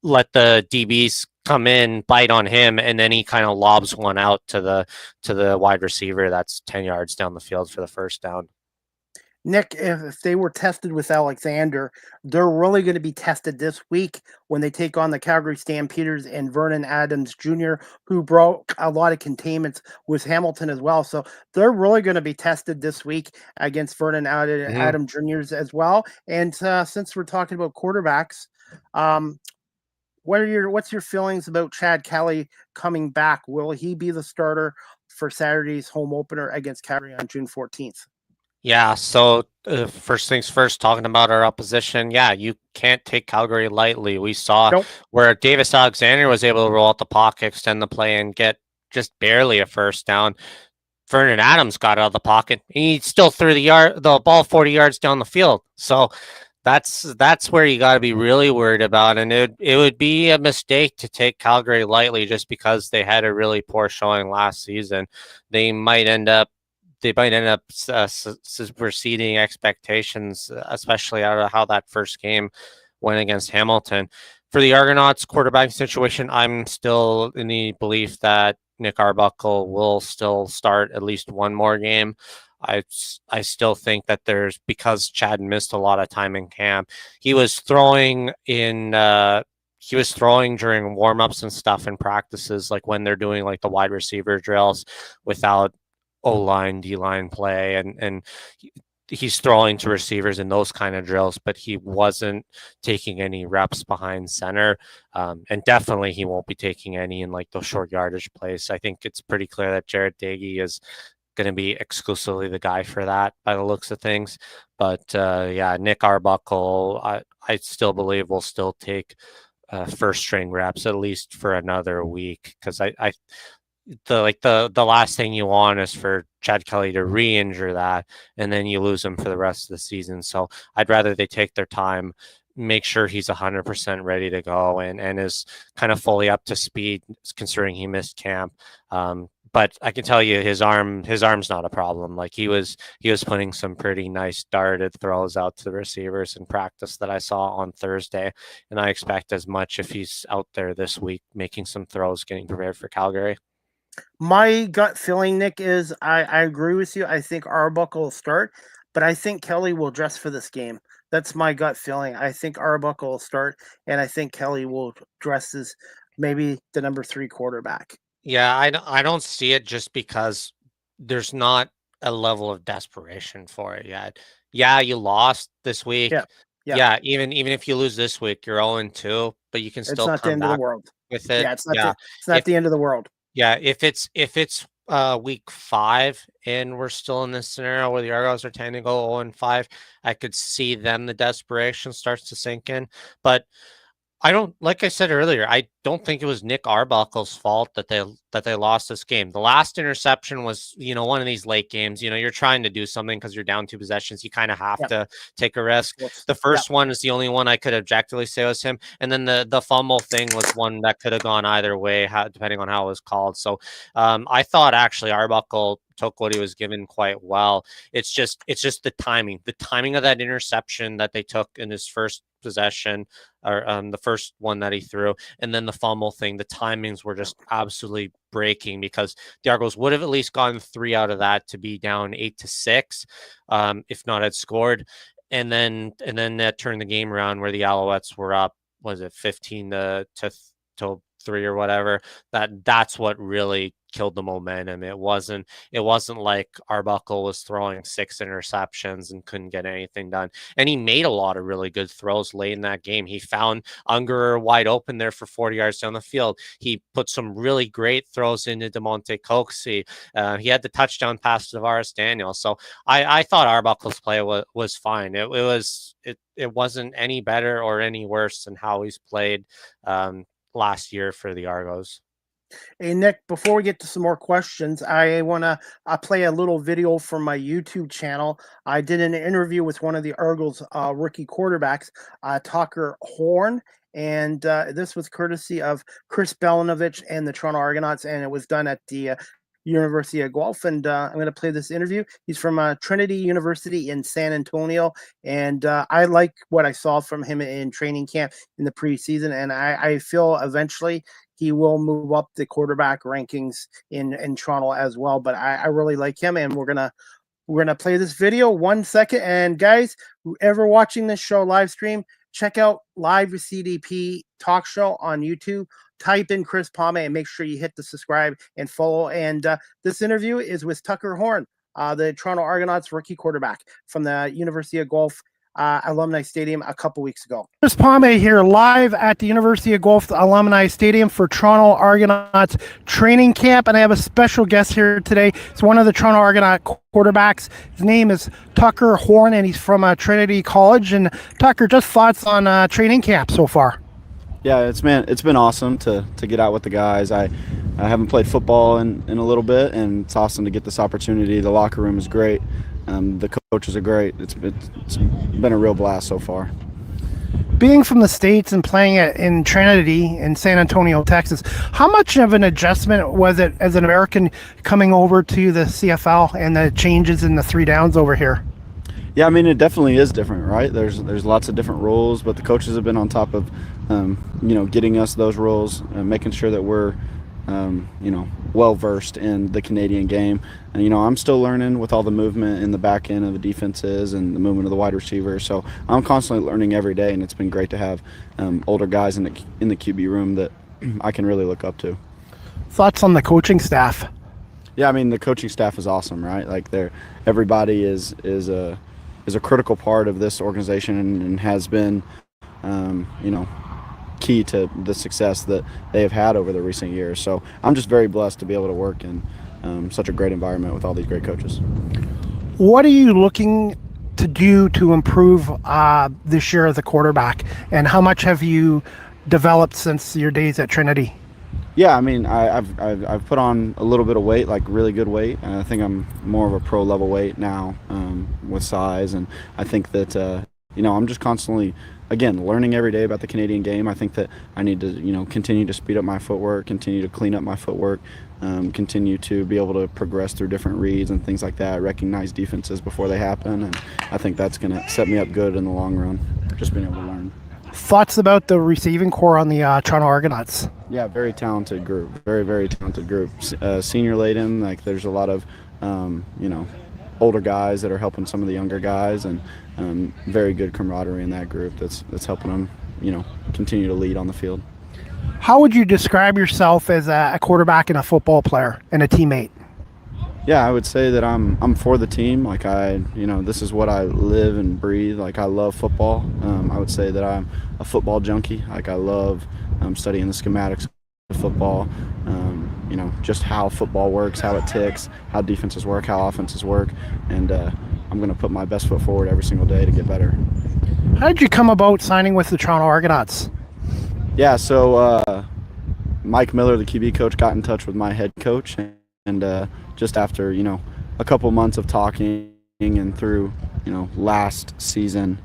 let the DBs come in, bite on him, and then he kind of lobs one out to the wide receiver that's 10 yards down the field for the first down. Nick, if they were tested with Alexander, they're really going to be tested this week when they take on the Calgary Stampeders and Vernon Adams Jr., who broke a lot of containments with Hamilton as well. So they're really going to be tested this week against Vernon Adams Jr. as well. And since we're talking about quarterbacks, What's your feelings about Chad Kelly coming back? Will he be the starter for Saturday's home opener against Calgary on June 14th? Yeah, so first things first, talking about our opposition, yeah, you can't take Calgary lightly. We saw Nope. where Davis Alexander was able to roll out the pocket, extend the play, and get just barely a first down. Vernon Adams got out of the pocket. He still threw the ball 40 yards down the field. So that's where you got to be really worried about, and it would be a mistake to take Calgary lightly just because they had a really poor showing last season. They might end up superseding expectations, especially out of how that first game went against Hamilton. For the Argonauts quarterback situation, I'm still in the belief that Nick Arbuckle will still start at least one more game. I still think that because Chad missed a lot of time in camp, he was throwing during warmups and stuff in practices, like when they're doing like the wide receiver drills without O-line, D-line play, and he's throwing to receivers in those kind of drills, but he wasn't taking any reps behind center. And definitely he won't be taking any in like those short yardage plays. I think it's pretty clear that Jared Dagey is going to be exclusively the guy for that by the looks of things. But yeah, Nick Arbuckle, I still believe will still take first string reps at least for another week, because the last thing you want is for Chad Kelly to re-injure that and then you lose him for the rest of the season. So I'd rather they take their time, make sure he's 100% ready to go and is kind of fully up to speed, considering he missed camp. But I can tell you his arm's not a problem. Like he was putting some pretty nice darted throws out to the receivers in practice that I saw on Thursday. And I expect as much if he's out there this week making some throws, getting prepared for Calgary. My gut feeling, Nick, is I agree with you. I think Arbuckle will start, but I think Kelly will dress for this game. That's my gut feeling. I think Arbuckle will start, and I think Kelly will dress as maybe the number 3 quarterback. Yeah, I don't see it just because there's not a level of desperation for it yet. Yeah, you lost this week. Yeah. Yeah, even if you lose this week, you're 0-2, but you can It's still not the come end of the back world. with it. Yeah, Yeah. it's not If the end of the world. yeah, if it's week 5 and we're still in this scenario where the Argos are tending to go 0-5, I could see then the desperation starts to sink in. But I don't, like I said earlier, I don't think it was Nick Arbuckle's fault that they lost this game. The last interception was, one of these late games. You're trying to do something because you're down 2 possessions. You kind of have to take a risk. The first one is the only one I could objectively say was him, and then the fumble thing was one that could have gone either way, depending on how it was called. So I thought actually Arbuckle took what he was given quite well. It's just the timing of that interception that they took in his first possession, or the first one that he threw, and then the fumble thing. The timings were just absolutely breaking, because the Argos would have at least gotten 3 out of that to be down 8-6, if not had scored, and then that turned the game around where the Alouettes were up. Was it 15 to 3 or whatever? That's what really killed the momentum. It wasn't like Arbuckle was throwing 6 interceptions and couldn't get anything done. And he made a lot of really good throws late in that game. He found Unger wide open there for 40 yards down the field. He put some really great throws into DeMonte Coxey. He had the touchdown pass to Tavares Daniel. So I thought Arbuckle's play was fine. It wasn't any better or any worse than how he's played last year for the Argos. Hey, Nick, before we get to some more questions, I want to play a little video from my YouTube channel. I did an interview with one of the Argos rookie quarterbacks, Tucker Horn, and this was courtesy of Chris Belinovich and the Toronto Argonauts, and it was done at the University of Guelph. And I'm going to play this interview. He's from Trinity University in San Antonio, and I like what I saw from him in training camp in the preseason, and I feel eventually he will move up the quarterback rankings in Toronto as well. But I really like him, and we're gonna play this video 1 second. And guys, whoever watching this show live stream, check out Live with CDP Talk Show on YouTube. Type in Chris Pomay and make sure you hit the subscribe and follow. And this interview is with Tucker Horn, the Toronto Argonauts rookie quarterback from the University of Guelph Alumni Stadium a couple weeks ago. Here's Pomay here live at the University of Guelph Alumni Stadium for Toronto Argonauts training camp, and I have a special guest here today. It's one of the Toronto Argonaut quarterbacks. His name is Tucker Horn, and he's from Trinity College. And Tucker, just thoughts on training camp so far? Yeah, it's been awesome to get out with the guys. I haven't played football in a little bit, and it's awesome to get this opportunity. The locker room is great. The coaches are great. It's been a real blast so far. Being from the States and playing in Trinity in San Antonio, Texas, how much of an adjustment was it as an American coming over to the CFL and the changes in the 3 downs over here? Yeah, I mean, it definitely is different, right? There's lots of different rules, but the coaches have been on top of, getting us those rules, making sure that we're, well-versed in the Canadian game. And, I'm still learning with all the movement in the back end of the defenses and the movement of the wide receivers. So I'm constantly learning every day, and it's been great to have older guys in the QB room that I can really look up to. Thoughts on the coaching staff? Yeah, I mean, the coaching staff is awesome, right? Like, everybody is a critical part of this organization and has been, key to the success that they have had over the recent years. So I'm just very blessed to be able to work in such a great environment with all these great coaches. What are you looking to do to improve this year as a quarterback, and how much have you developed since your days at Trinity? Yeah, I mean, I've put on a little bit of weight, like really good weight, and I think I'm more of a pro level weight now with size, and I think that I'm just constantly, again, learning every day about the Canadian game. I think that I need to continue to speed up my footwork, continue to clean up my footwork, continue to be able to progress through different reads and things like that, recognize defenses before they happen, and I think that's going to set me up good in the long run, just being able to learn. Thoughts about the receiving core on the Toronto Argonauts? Yeah, very talented group. Very, very talented group. Senior laden, like there's a lot of, older guys that are helping some of the younger guys, and very good camaraderie in that group that's helping them, continue to lead on the field. How would you describe yourself as a quarterback and a football player and a teammate? Yeah, I would say that I'm for the team. Like this is what I live and breathe. Like I love football. I would say that I'm a football junkie. Like I love studying the schematics of football. Just how football works, how it ticks, how defenses work, how offenses work, and I'm going to put my best foot forward every single day to get better. How did you come about signing with the Toronto Argonauts? Yeah, so Mike Miller, the QB coach, got in touch with my head coach, and just after a couple months of talking and through last season,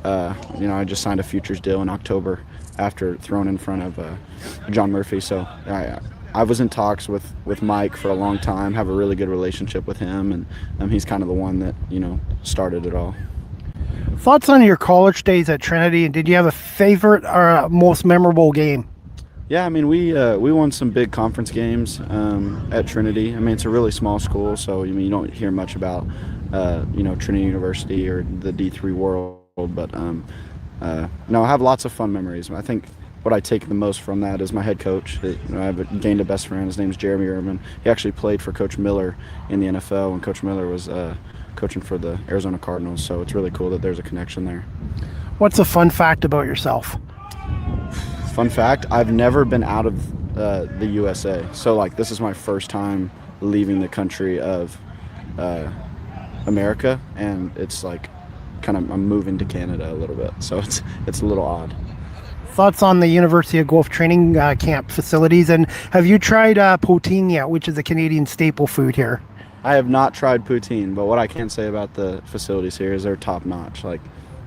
I just signed a futures deal in October after throwing in front of John Murphy. So I was in talks with Mike for a long time, have a really good relationship with him, and he's kind of the one that started it all. Thoughts on your college days at Trinity, and did you have a favorite or most memorable game? Yeah, I mean, we won some big conference games at Trinity. I mean, it's a really small school, so you don't hear much about Trinity University or the D3 world, but no, I have lots of fun memories. I think what I take the most from that is my head coach. I've gained a best friend. His name's Jeremy Irvin. He actually played for Coach Miller in the NFL, and Coach Miller was coaching for the Arizona Cardinals, so it's really cool that there's a connection there. What's a fun fact about yourself? Fun fact, I've never been out of the USA. So this is my first time leaving the country of America, and it's I'm moving to Canada a little bit. So it's a little odd. Thoughts on the University of Guelph training camp facilities, and have you tried poutine yet, which is a Canadian staple food here? I have not tried poutine, but what I can say about the facilities here is they're top notch.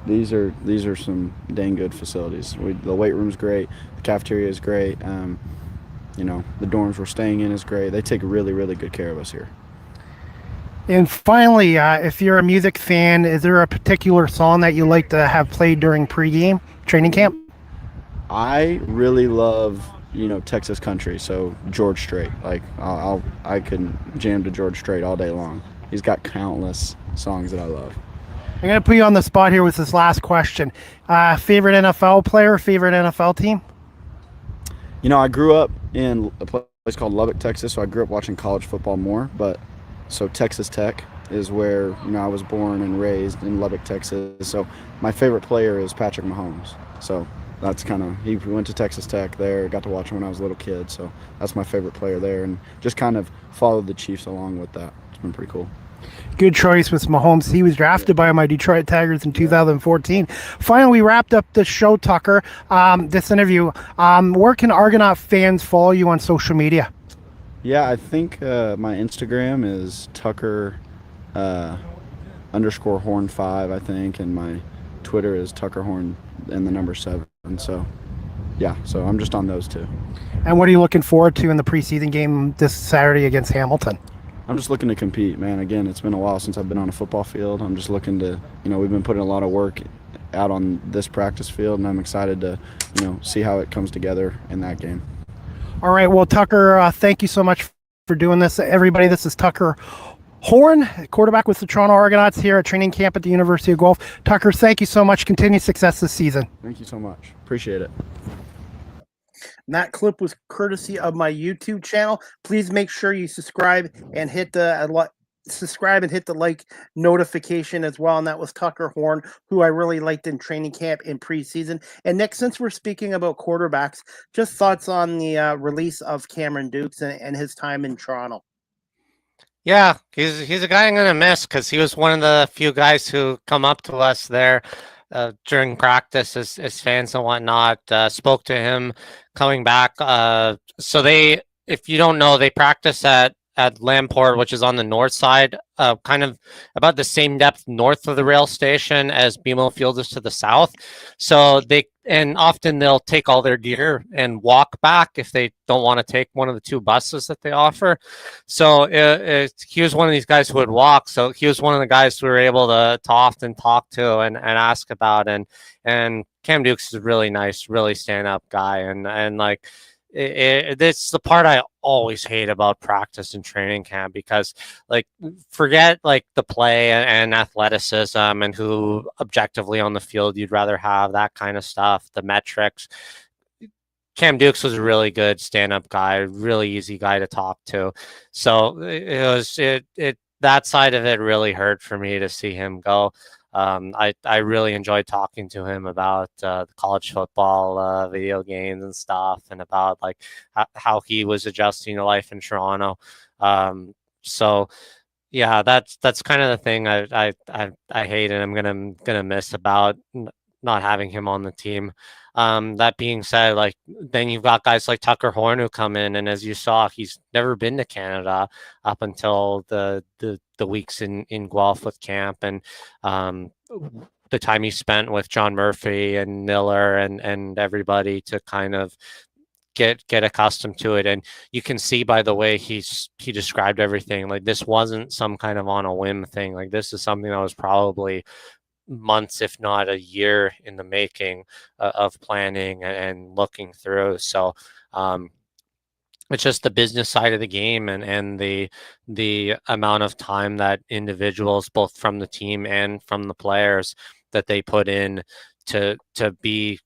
These are some dang good facilities. The weight room's great, the cafeteria is great. The dorms we're staying in is great. They take really, really good care of us here. And finally, if you're a music fan, is there a particular song that you like to have played during pregame training camp? I really love, Texas country, so George Strait. I can jam to George Strait all day long. He's got countless songs that I love. I'm going to put you on the spot here with this last question. Favorite NFL player, favorite NFL team? I grew up in a place called Lubbock, Texas, so I grew up watching college football more, so Texas Tech is where I was born and raised in Lubbock, Texas. So my favorite player is Patrick Mahomes. So that's he went to Texas Tech there. Got to watch him when I was a little kid. So that's my favorite player there, and just kind of followed the Chiefs along with that. It's been pretty cool. Good choice with Mahomes. He was drafted by my Detroit Tigers in 2014. Finally, we wrapped up the show, Tucker. This interview. Where can Argonaut fans follow you on social media? Yeah, I think my Instagram is Tucker _ Horn 5, I think, and my Twitter is Tucker Horn and the number 7. So yeah, so I'm just on those two. And what are you looking forward to in the preseason game this Saturday against Hamilton? I'm just looking to compete, man. Again, it's been a while since I've been on a football field. I'm just looking to, we've been putting a lot of work out on this practice field, and I'm excited to, see how it comes together in that game. All right. Well, Tucker, thank you so much for doing this. Everybody, this is Tucker Horn, quarterback with the Toronto Argonauts here at training camp at the University of Guelph. Tucker, thank you so much. Continued success this season. Thank you so much. Appreciate it. And that clip was courtesy of my YouTube channel. Please make sure you subscribe and hit the like notification as well. And that was Tucker Horn, who I really liked in training camp in preseason. And Nick, since we're speaking about quarterbacks, just thoughts on the release of Cameron Dukes and his time in Toronto. Yeah, he's a guy I'm gonna miss because he was one of the few guys who come up to us there during practice as fans and whatnot. Spoke to him coming back. So if you don't know, they practice at Lamport, which is on the north side, kind of about the same depth north of the rail station as BMO Field is to the south. So often they'll take all their gear and walk back if they don't want to take one of the 2 buses that they offer. So he was one of these guys who would walk. So he was one of the guys we were able to often talk to and ask about. And Cam Dukes is a really nice, really stand-up guy. And like, it's the part I always hate about practice and training camp, because like, forget like the play and athleticism and who objectively on the field you'd rather have, that kind of stuff, the metrics. Cam Dukes was a really good stand-up guy, really easy guy to talk to. So that side of it really hurt for me to see him go. I really enjoyed talking to him about the college football video games and stuff, and about like how he was adjusting to life in Toronto. So yeah, that's kind of the thing I hate and I'm gonna miss about not having him on the team. That being said, like, then you've got guys like Tucker Horn who come in, and as you saw, he's never been to Canada up until the weeks in Guelph with camp, and the time he spent with John Murphy and Miller and everybody to kind of get accustomed to it. And you can see by the way he described everything, like this wasn't some kind of on a whim thing. Like, this is something that was probably months, if not a year, in the making of planning and looking through. So it's just the business side of the game and the amount of time that individuals, both from the team and from the players, that they put in to be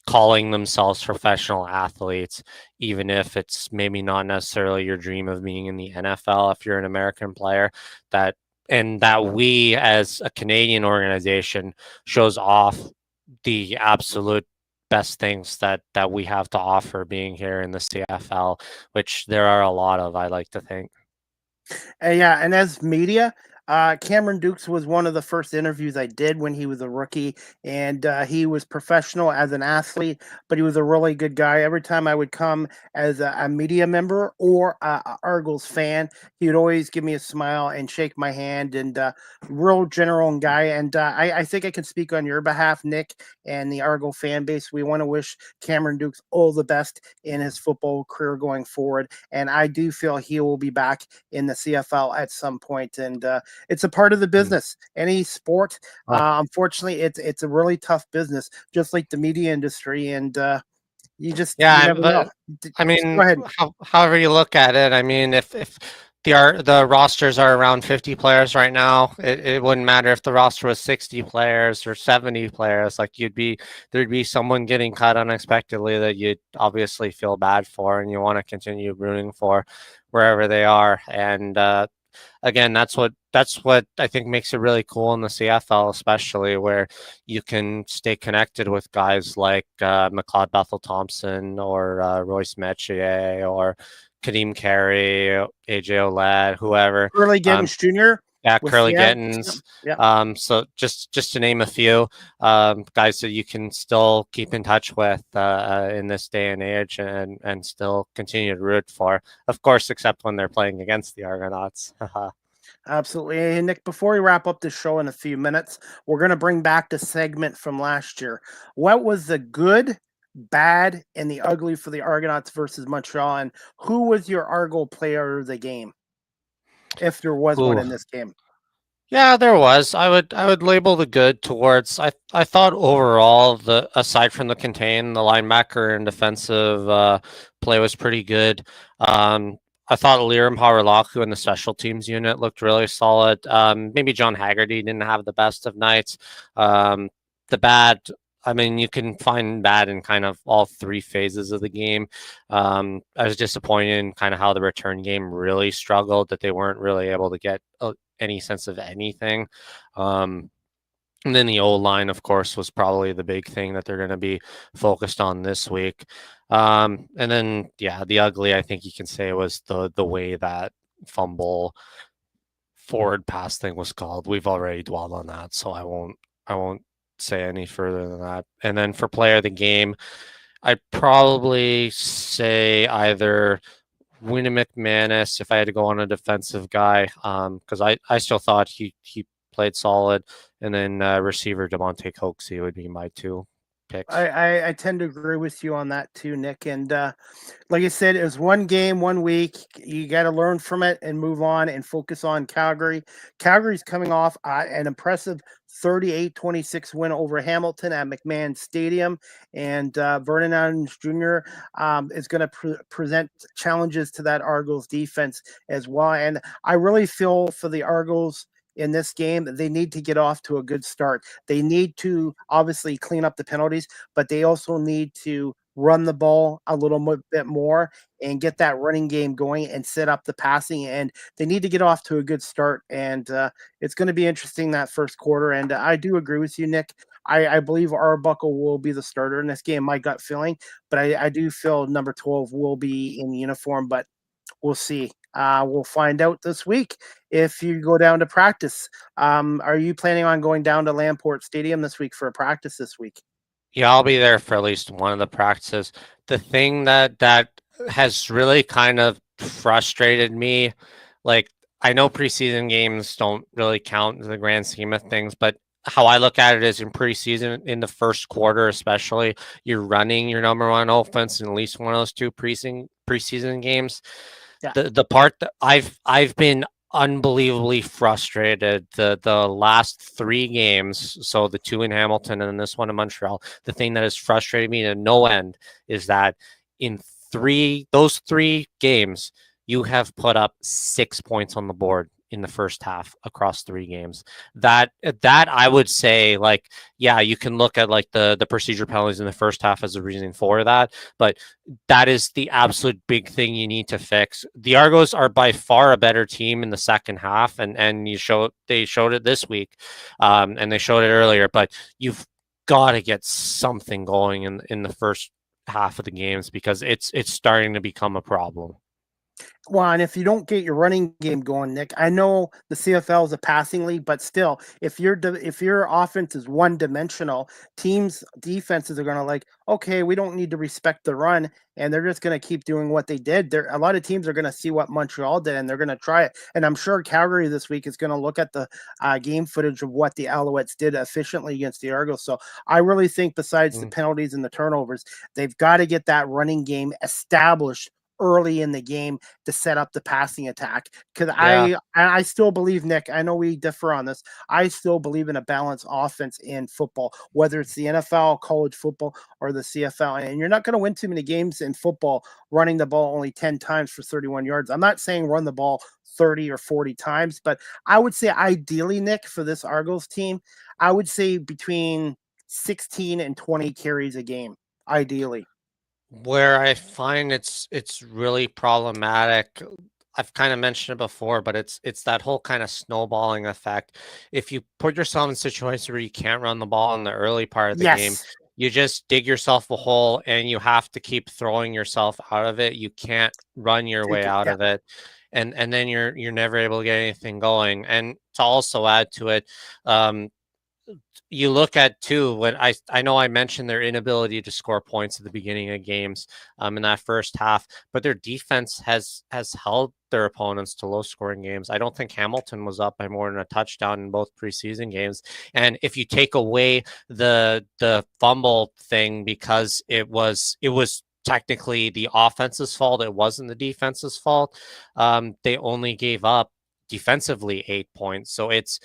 calling themselves professional athletes, even if it's maybe not necessarily your dream of being in the NFL if you're an American player, that we as a Canadian organization shows off the absolute best things that we have to offer being here in the CFL, which there are a lot of, I like to think. Yeah, and as media, Cameron Dukes was one of the first interviews I did when he was a rookie, and he was professional as an athlete, but he was a really good guy. Every time I would come as a media member or a Argos fan, he would always give me a smile and shake my hand, and real general guy. And I think I can speak on your behalf, Nick, and the Argo fan base. We want to wish Cameron Dukes all the best in his football career going forward, and I do feel he will be back in the CFL at some point. And it's a part of the business. Any sport, unfortunately, it's a really tough business, just like the media industry. And you never know. I mean, go ahead. However you look at it, I mean, if the rosters are around 50 players right now, it wouldn't matter if the roster was 60 players or 70 players. Like, there'd be someone getting cut unexpectedly that you'd obviously feel bad for, and you want to continue rooting for wherever they are. And again, that's what I think makes it really cool in the CFL, especially where you can stay connected with guys like McLeod Bethel Thompson or Royce Metier or Kadeem Carey, AJ Olad, whoever. Curly Gittens Jr. Yeah, with Curly Seattle. Gittens. Yeah. So just to name a few guys that you can still keep in touch with in this day and age, and still continue to root for. Of course, except when they're playing against the Argonauts. Absolutely. Hey, Nick, before we wrap up the show in a few minutes, we're going to bring back the segment from last year. What was the good, bad, and the ugly for the Argonauts versus Montreal? And who was your Argo player of the game, if there was one Ooh. in this game? Yeah, there was. I would label the good towards. I thought overall, the aside from the contain, the linebacker and defensive play was pretty good. I thought Liram Hawrelaku in the special teams unit looked really solid. Maybe John Haggerty didn't have the best of nights. The bad, I mean, you can find bad in kind of all three phases of the game. I was disappointed in kind of how the return game really struggled, that they weren't really able to get any sense of anything. And then the O-line, of course, was probably the big thing that they're going to be focused on this week. And then, yeah, the ugly, I think you can say, was the way that fumble forward pass thing was called. We've already dwelled on that, so I won't say any further than that. And then for player of the game, I'd probably say either Winnie McManus, if I had to go on a defensive guy, because I still thought he played solid, and then receiver Devontae Coxie would be my two picks. I tend to agree with you on that too, Nick. And like I said, it was one game, 1 week. You got to learn from it and move on and focus on Calgary. Calgary's coming off an impressive 38-26 win over Hamilton at McMahon Stadium. And Vernon Adams Jr. Is going to present challenges to that Argos defense as well. And I really feel for the Argos in this game, they need to get off to a good start. They need to obviously clean up the penalties, but they also need to run the ball a little bit more and get that running game going and set up the passing. And they need to get off to a good start. And it's going to be interesting that first quarter. And I do agree with you, Nick. I believe Arbuckle will be the starter in this game, my gut feeling, but I do feel number 12 will be in uniform, but we'll see. We'll find out this week if you go down to practice. Are you planning on going down to Lamport Stadium this week for a practice this week? Yeah, I'll be there for at least one of the practices. The thing that has really kind of frustrated me, like, I know preseason games don't really count in the grand scheme of things, but how I look at it is in preseason, in the first quarter especially, you're running your number one offense in at least one of those two preseason games. Yeah. The part that I've been unbelievably frustrated the last three games, so the two in Hamilton and then this one in Montreal. The thing that has frustrated me to no end is that in those three games, you have put up 6 points on the board in the first half across three games. That I would say, like, yeah, you can look at like the procedure penalties in the first half as a reason for that, but that is the absolute big thing you need to fix. The Argos are by far a better team in the second half, and they showed it this week, and they showed it earlier, but you've got to get something going in the first half of the games, because it's starting to become a problem. Well, and if you don't get your running game going, Nick, I know the CFL is a passing league, but still, if your offense is one dimensional, teams' defenses are going to like, okay, we don't need to respect the run, and they're just going to keep doing what they did. A lot of teams are going to see what Montreal did, and they're going to try it. And I'm sure Calgary this week is going to look at the game footage of what the Alouettes did efficiently against the Argos. So I really think, besides the penalties and the turnovers, they've got to get that running game established early in the game to set up the passing attack. Because I still believe, Nick, I know we differ on this, I still believe in a balanced offense in football, whether it's the NFL, college football, or the CFL. And you're not going to win too many games in football running the ball only 10 times for 31 yards. I'm not saying run the ball 30 or 40 times, but I would say ideally, Nick, for this Argos team, I would say between 16 and 20 carries a game, ideally. Where I find it's really problematic, I've kind of mentioned it before, but it's that whole kind of snowballing effect. If you put yourself in a situation where you can't run the ball in the early part of the game, Yes. you just dig yourself a hole and you have to keep throwing yourself out of it. You can't run your way out Yeah. of it. And then you're never able to get anything going. And to also add to it, um, you look at too when I know I mentioned their inability to score points at the beginning of games in that first half, but their defense has held their opponents to low scoring games. I don't think Hamilton was up by more than a touchdown in both preseason games. And if you take away the fumble thing because it was technically the offense's fault, it wasn't the defense's fault. They only gave up defensively 8 points. So it's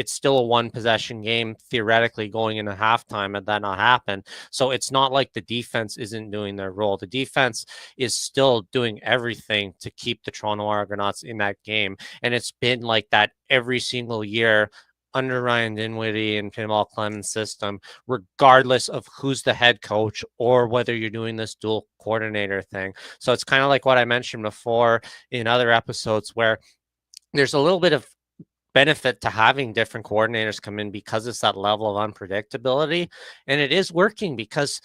still a one possession game theoretically going into halftime had that not happened. So it's not like the defense isn't doing their role. The defense is still doing everything to keep the Toronto Argonauts in that game. And it's been like that every single year under Ryan Dinwiddie and Pinball Clemens' system, regardless of who's the head coach or whether you're doing this dual coordinator thing. So it's kind of like what I mentioned before in other episodes where there's a little bit of benefit to having different coordinators come in because it's that level of unpredictability, and it is working because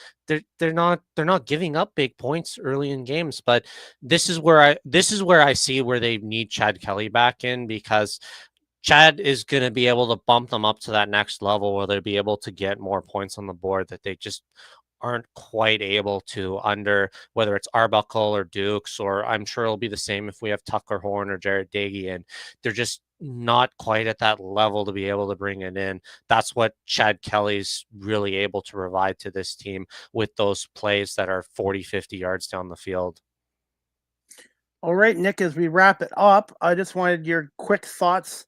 they're not giving up big points early in games. But this is where I see where they need Chad Kelly back in, because Chad is going to be able to bump them up to that next level where they'll be able to get more points on the board that they just aren't quite able to under, whether it's Arbuckle or Dukes, or I'm sure it'll be the same if we have Tucker Horn or Jared Dagey, and they're just not quite at that level to be able to bring it in. That's what Chad Kelly's really able to provide to this team with those plays that are 40, 50 yards down the field. All right, Nick, as we wrap it up, I just wanted your quick thoughts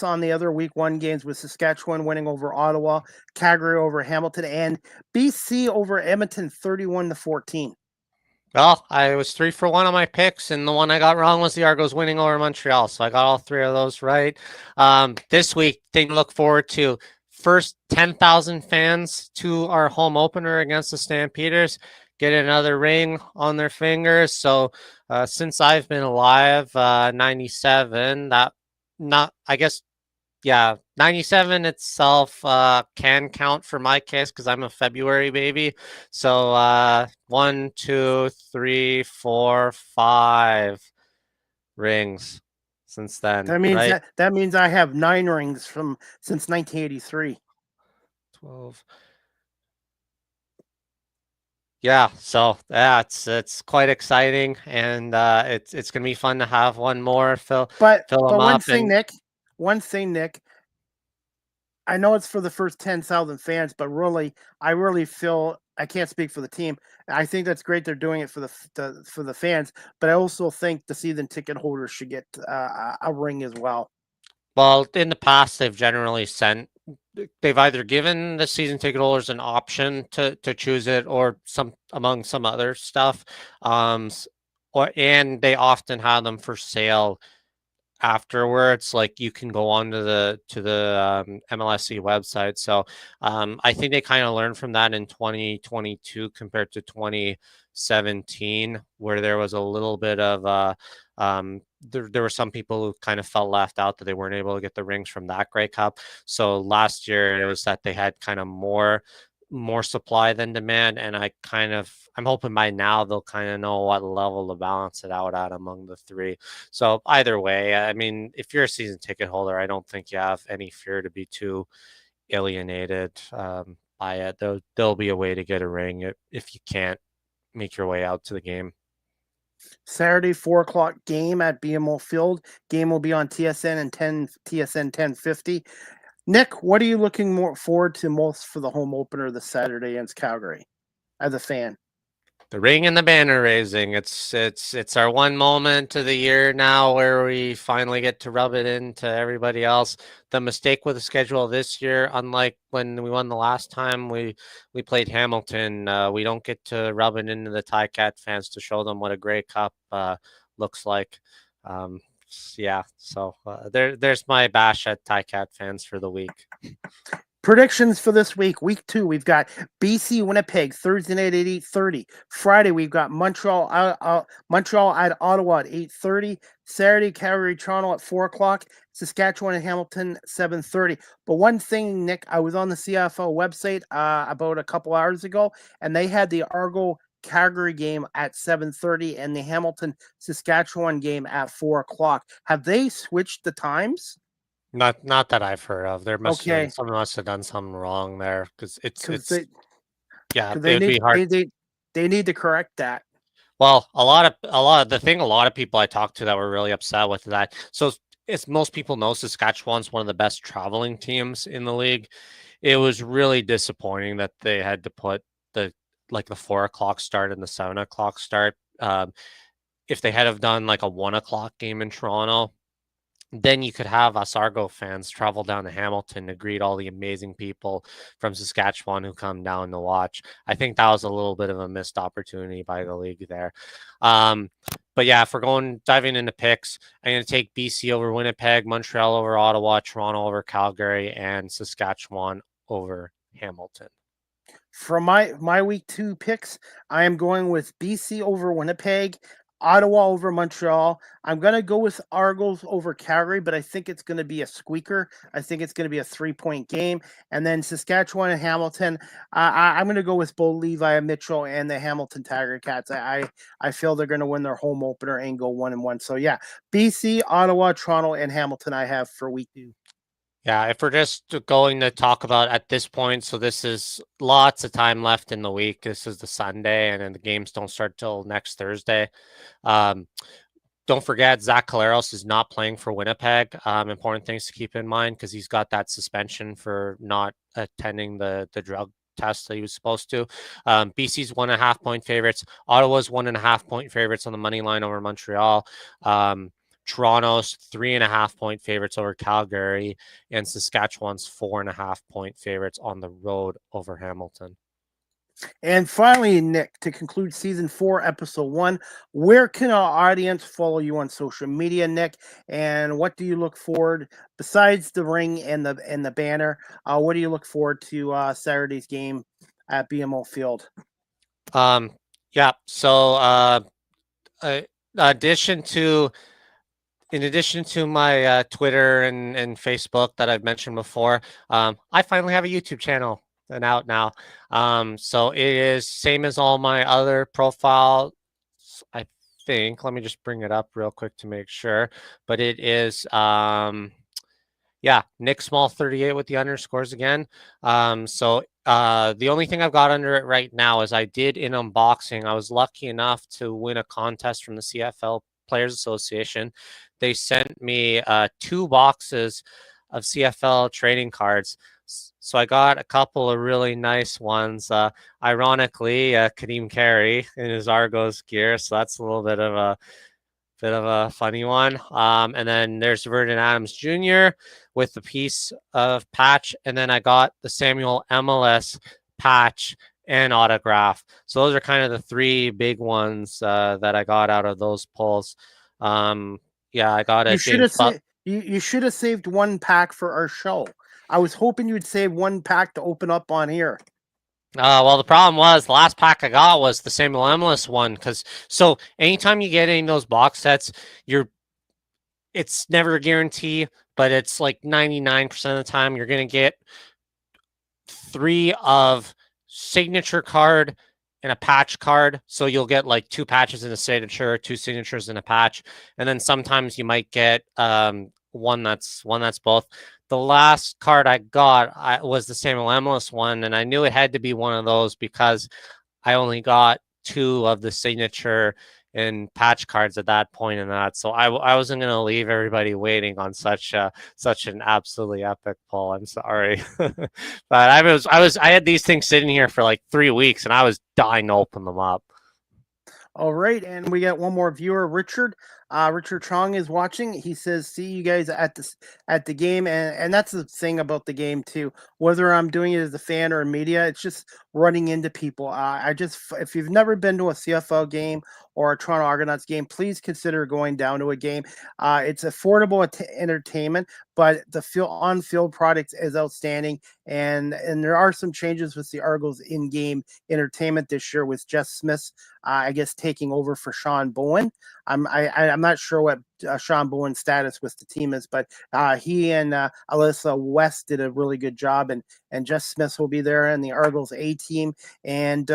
on the other week one games, with Saskatchewan winning over Ottawa, Calgary over Hamilton, and BC over Edmonton 31-14. Well, I was 3 for 1 on my picks, and the one I got wrong was the Argos winning over Montreal. So I got all three of those right. This week, thing to look forward to: first 10,000 fans to our home opener against the Stampeders get another ring on their fingers. So since I've been alive, 97, that not, I guess, yeah, 97 itself can count for my case because I'm a February baby. So 1, 2, 3, 4, 5 rings since then. That means right? that means I have 9 rings since 1983. 12. Yeah, so yeah, it's quite exciting, and it's gonna be fun to have one more fill But them one up. thing, And Nick, I know it's for the first 10,000 fans, but I really feel, I can't speak for the team. I think that's great they're doing it for the fans, but I also think the season ticket holders should get a ring as well. well, in the past, they've either given the season ticket holders an option to choose it, or among some other stuff, and they often have them for sale afterwards. Like, you can go on to the MLSE website. So I think they kind of learned from that in 2022 compared to 2017, where there was a little bit of there were some people who kind of felt left out, that they weren't able to get the rings from that Grey Cup. So last year it was that they had kind of more supply than demand, and I'm hoping by now they'll kind of know what level to balance it out at among the three. So either way, I mean, if you're a season ticket holder, I don't think you have any fear to be too alienated by it. There'll be a way to get a ring if you can't make your way out to the game. Saturday, 4:00 game at BMO Field. Game will be on TSN and TSN 1050. Nick, what are you looking forward to most for the home opener this Saturday against Calgary as a fan? The ring and the banner raising. It's our one moment of the year now where we finally get to rub it into everybody else. The mistake with the schedule this year, unlike when we won the last time we played Hamilton, we don't get to rub it into the Ticat fans to show them what a Grey Cup looks like. Yeah, so there's my bash at Ticat fans for the week. Predictions for this week. Week 2, we've got BC Winnipeg Thursday night at 8:30. Friday, we've got Montreal at Ottawa at 8:30. Saturday, Calgary Toronto at 4:00. Saskatchewan and Hamilton 7:30. But one thing, Nick, I was on the CFL website about a couple hours ago, and they had the Argo Calgary game at 7:30 and the Hamilton Saskatchewan game at 4:00. Have they switched the times? Not that I've heard of. There must have Okay. been, someone must have done something wrong there because Because yeah, it they would be need hard. they need to correct that. Well, a lot of people I talked to that were really upset with that. So as most people know, Saskatchewan's one of the best traveling teams in the league. It was really disappointing that they had to put the 4:00 start and the 7:00 start. If they had have done like a 1:00 game in Toronto, then you could have us Argo fans travel down to Hamilton to greet all the amazing people from Saskatchewan who come down to watch. I think that was a little bit of a missed opportunity by the league there. But yeah, if we're diving into picks, I'm going to take BC over Winnipeg, Montreal over Ottawa, Toronto over Calgary, and Saskatchewan over Hamilton. For my week 2 picks, I am going with BC over Winnipeg, Ottawa over Montreal. I'm going to go with Argos over Calgary, but I think it's going to be a squeaker. I think it's going to be a 3-point game. And then Saskatchewan and Hamilton, I'm going to go with both Levi Mitchell and the Hamilton Tiger Cats. I feel they're going to win their home opener and go 1-1. So yeah, BC, Ottawa, Toronto, and Hamilton I have for week 2. Yeah, if we're just going to talk about at this point, so this is lots of time left in the week. This is the Sunday, and then the games don't start till next Thursday. Don't forget, Zach Caleros is not playing for Winnipeg. Important things to keep in mind because he's got that suspension for not attending the drug test that he was supposed to. BC's 1.5-point favorites. Ottawa's 1.5-point favorites on the money line over Montreal. Toronto's 3.5-point favorites over Calgary, and Saskatchewan's 4.5-point favorites on the road over Hamilton. And finally, Nick, to conclude season 4, episode 1, where can our audience follow you on social media, Nick? And what do you look forward besides the ring and the banner? What do you look forward to Saturday's game at BMO Field? Yeah. So, in addition to my Twitter and Facebook that I've mentioned before, I finally have a YouTube channel and out now. So it is same as all my other profiles, I think. Let me just bring it up real quick to make sure. But it is Nick Small 38 with the underscores again. So the only thing I've got under it right now is I did an unboxing. I was lucky enough to win a contest from the CFL Players Association. They sent me 2 boxes of CFL trading cards. So I got a couple of really nice ones. Ironically, Kadeem Carey in his Argos gear. So that's a little bit of a funny one. And then there's Vernon Adams Jr. with a piece of patch. And then I got the Samuel MLS patch and autograph. So those are kind of the 3 big ones that I got out of those polls. I got it. You should have saved 1 pack for our show. I was hoping you'd save 1 pack to open up on here. Well, the problem was the last pack I got was the Samuel Emilus one. So anytime you get any of those box sets, it's never a guarantee, but it's like 99% of the time you're going to get 3 of signature card and a patch card. So you'll get like 2 patches and a signature, 2 signatures and a patch. And then sometimes you might get one that's both. The last card I got was the Samuel Emilus one, and I knew it had to be one of those because I only got 2 of the signature and patch cards at that point in that. So I wasn't going to leave everybody waiting on such an absolutely epic pull. I'm sorry. But I had these things sitting here for like 3 weeks and I was dying to open them up. All right, and we got one more viewer, Richard. Richard Chong is watching. He says, "See you guys at the game," and that's the thing about the game too. Whether I'm doing it as a fan or in media, it's just running into people. If you've never been to a CFL game or a Toronto Argonauts game, please consider going down to a game. It's affordable entertainment, but the on-field product is outstanding, and there are some changes with the Argos in-game entertainment this year with Jeff Smith, I guess, taking over for Sean Bowen. I'm not sure what Sean Bowen's status with the team is, but he and Alyssa West did a really good job, and Jeff Smith will be there in the Argos A team, and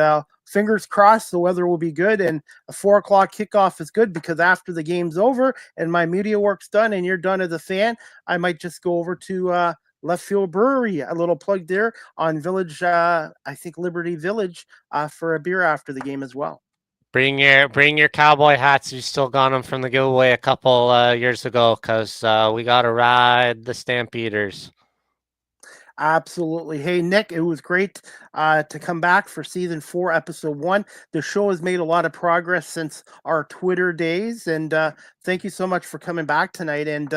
fingers crossed the weather will be good, and a 4:00 kickoff is good, because after the game's over and my media work's done and you're done as a fan, I might just go over to Left Field Brewery, a little plug there on Village, I think Liberty Village, for a beer after the game as well. Bring your cowboy hats. You still got them from the giveaway a couple years ago, because we got to ride the Stampeders. Absolutely. Hey, Nick, it was great to come back for season 4, episode 1. The show has made a lot of progress since our Twitter days, and thank you so much for coming back tonight. And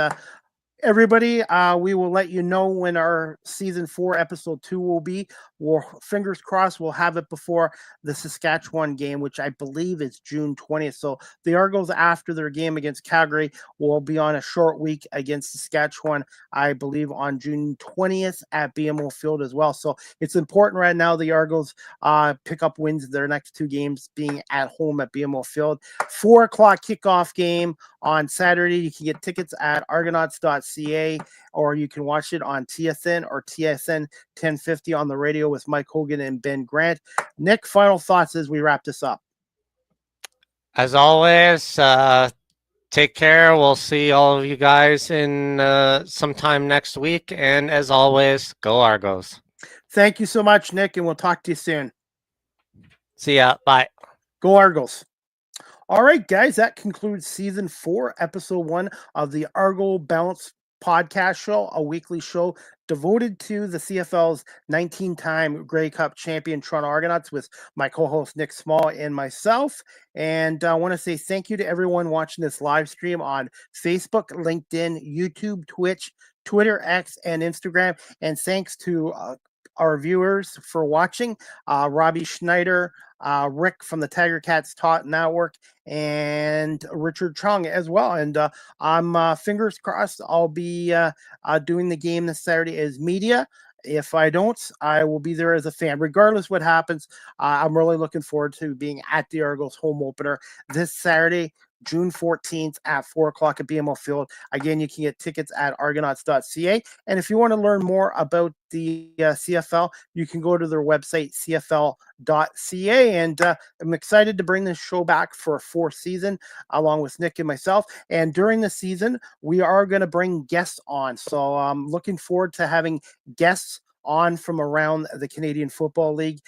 everybody, we will let you know when our season 4, episode 2 will be. Fingers crossed, we'll have it before the Saskatchewan game, which I believe is June 20th. So the Argos, after their game against Calgary, will be on a short week against Saskatchewan, I believe, on June 20th at BMO Field as well. So it's important right now the Argos pick up wins their next 2 games, being at home at BMO Field. 4:00 kickoff game on Saturday. You can get tickets at argonauts.ca, or you can watch it on TSN or TSN 1050 on the radio with Mike Hogan and Ben Grant. Nick, final thoughts as we wrap this up. As always, take care. We'll see all of you guys in sometime next week. And as always, go Argos. Thank you so much, Nick, and we'll talk to you soon. See ya. Bye. Go Argos. All right, guys, that concludes season 4, episode 1 of the Argo Bounce Podcast show, a weekly show devoted to the CFL's 19-time Grey Cup champion Toronto Argonauts, with my co-host Nick Small and myself. And I want to say thank you to everyone watching this live stream on Facebook, LinkedIn, YouTube, Twitch, Twitter, X, and Instagram. And thanks to our viewers for watching, Robbie Schneider, Rick from the Tiger Cats Tot Network, and Richard Chung as well. And I'm fingers crossed I'll be doing the game this Saturday as media. If I don't, I will be there as a fan. Regardless what happens, I'm really looking forward to being at the Argos home opener this Saturday, June 14th at 4:00 at BMO Field. Again, you can get tickets at argonauts.ca. And if you want to learn more about the CFL, you can go to their website, cfl.ca. And I'm excited to bring this show back for a 4th season, along with Nick and myself. And during the season, we are going to bring guests on. So I'm looking forward to having guests on from around the Canadian Football League,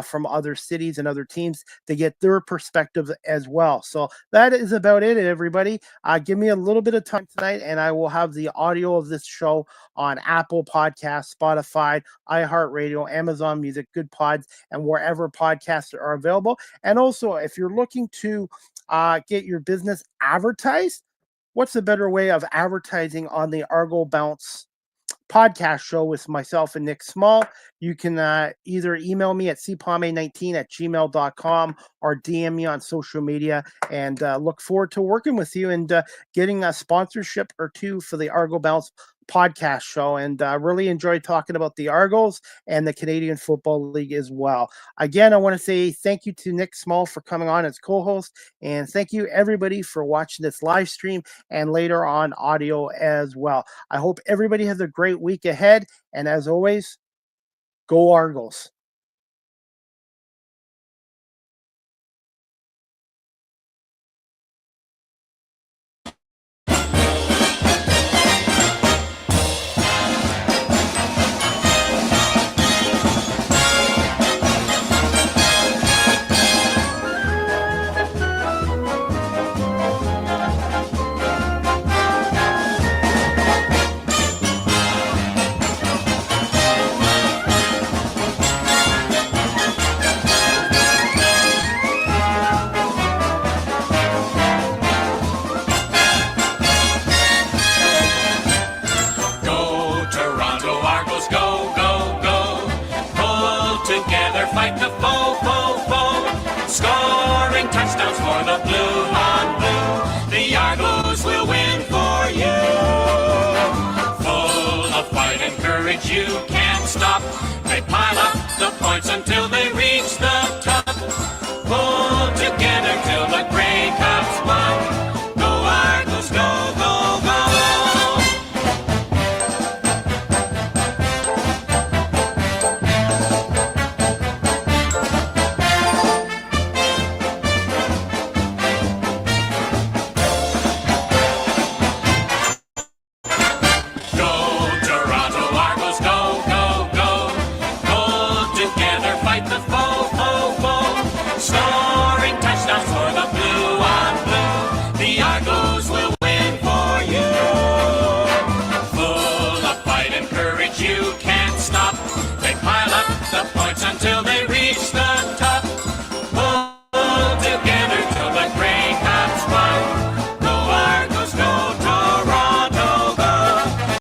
from other cities and other teams, to get their perspective as well. So that is about it, everybody. Give me a little bit of time tonight, and I will have the audio of this show on Apple Podcasts, Spotify, iHeartRadio, Amazon Music, Good Pods, and wherever podcasts are available. And also, if you're looking to get your business advertised, what's a better way of advertising on the Argo Bounce podcast show with myself and Nick Small? You can either email me at cpomay19@gmail.com or DM me on social media, and look forward to working with you and getting a sponsorship or 2 for the Argo Bounce podcast show. And really enjoyed talking about the Argos and the Canadian Football League as well. Again, I want to say thank you to Nick Small for coming on as co-host, and thank you everybody for watching this live stream and later on audio as well. I hope everybody has a great week ahead, and as always, go Argos. until they reach the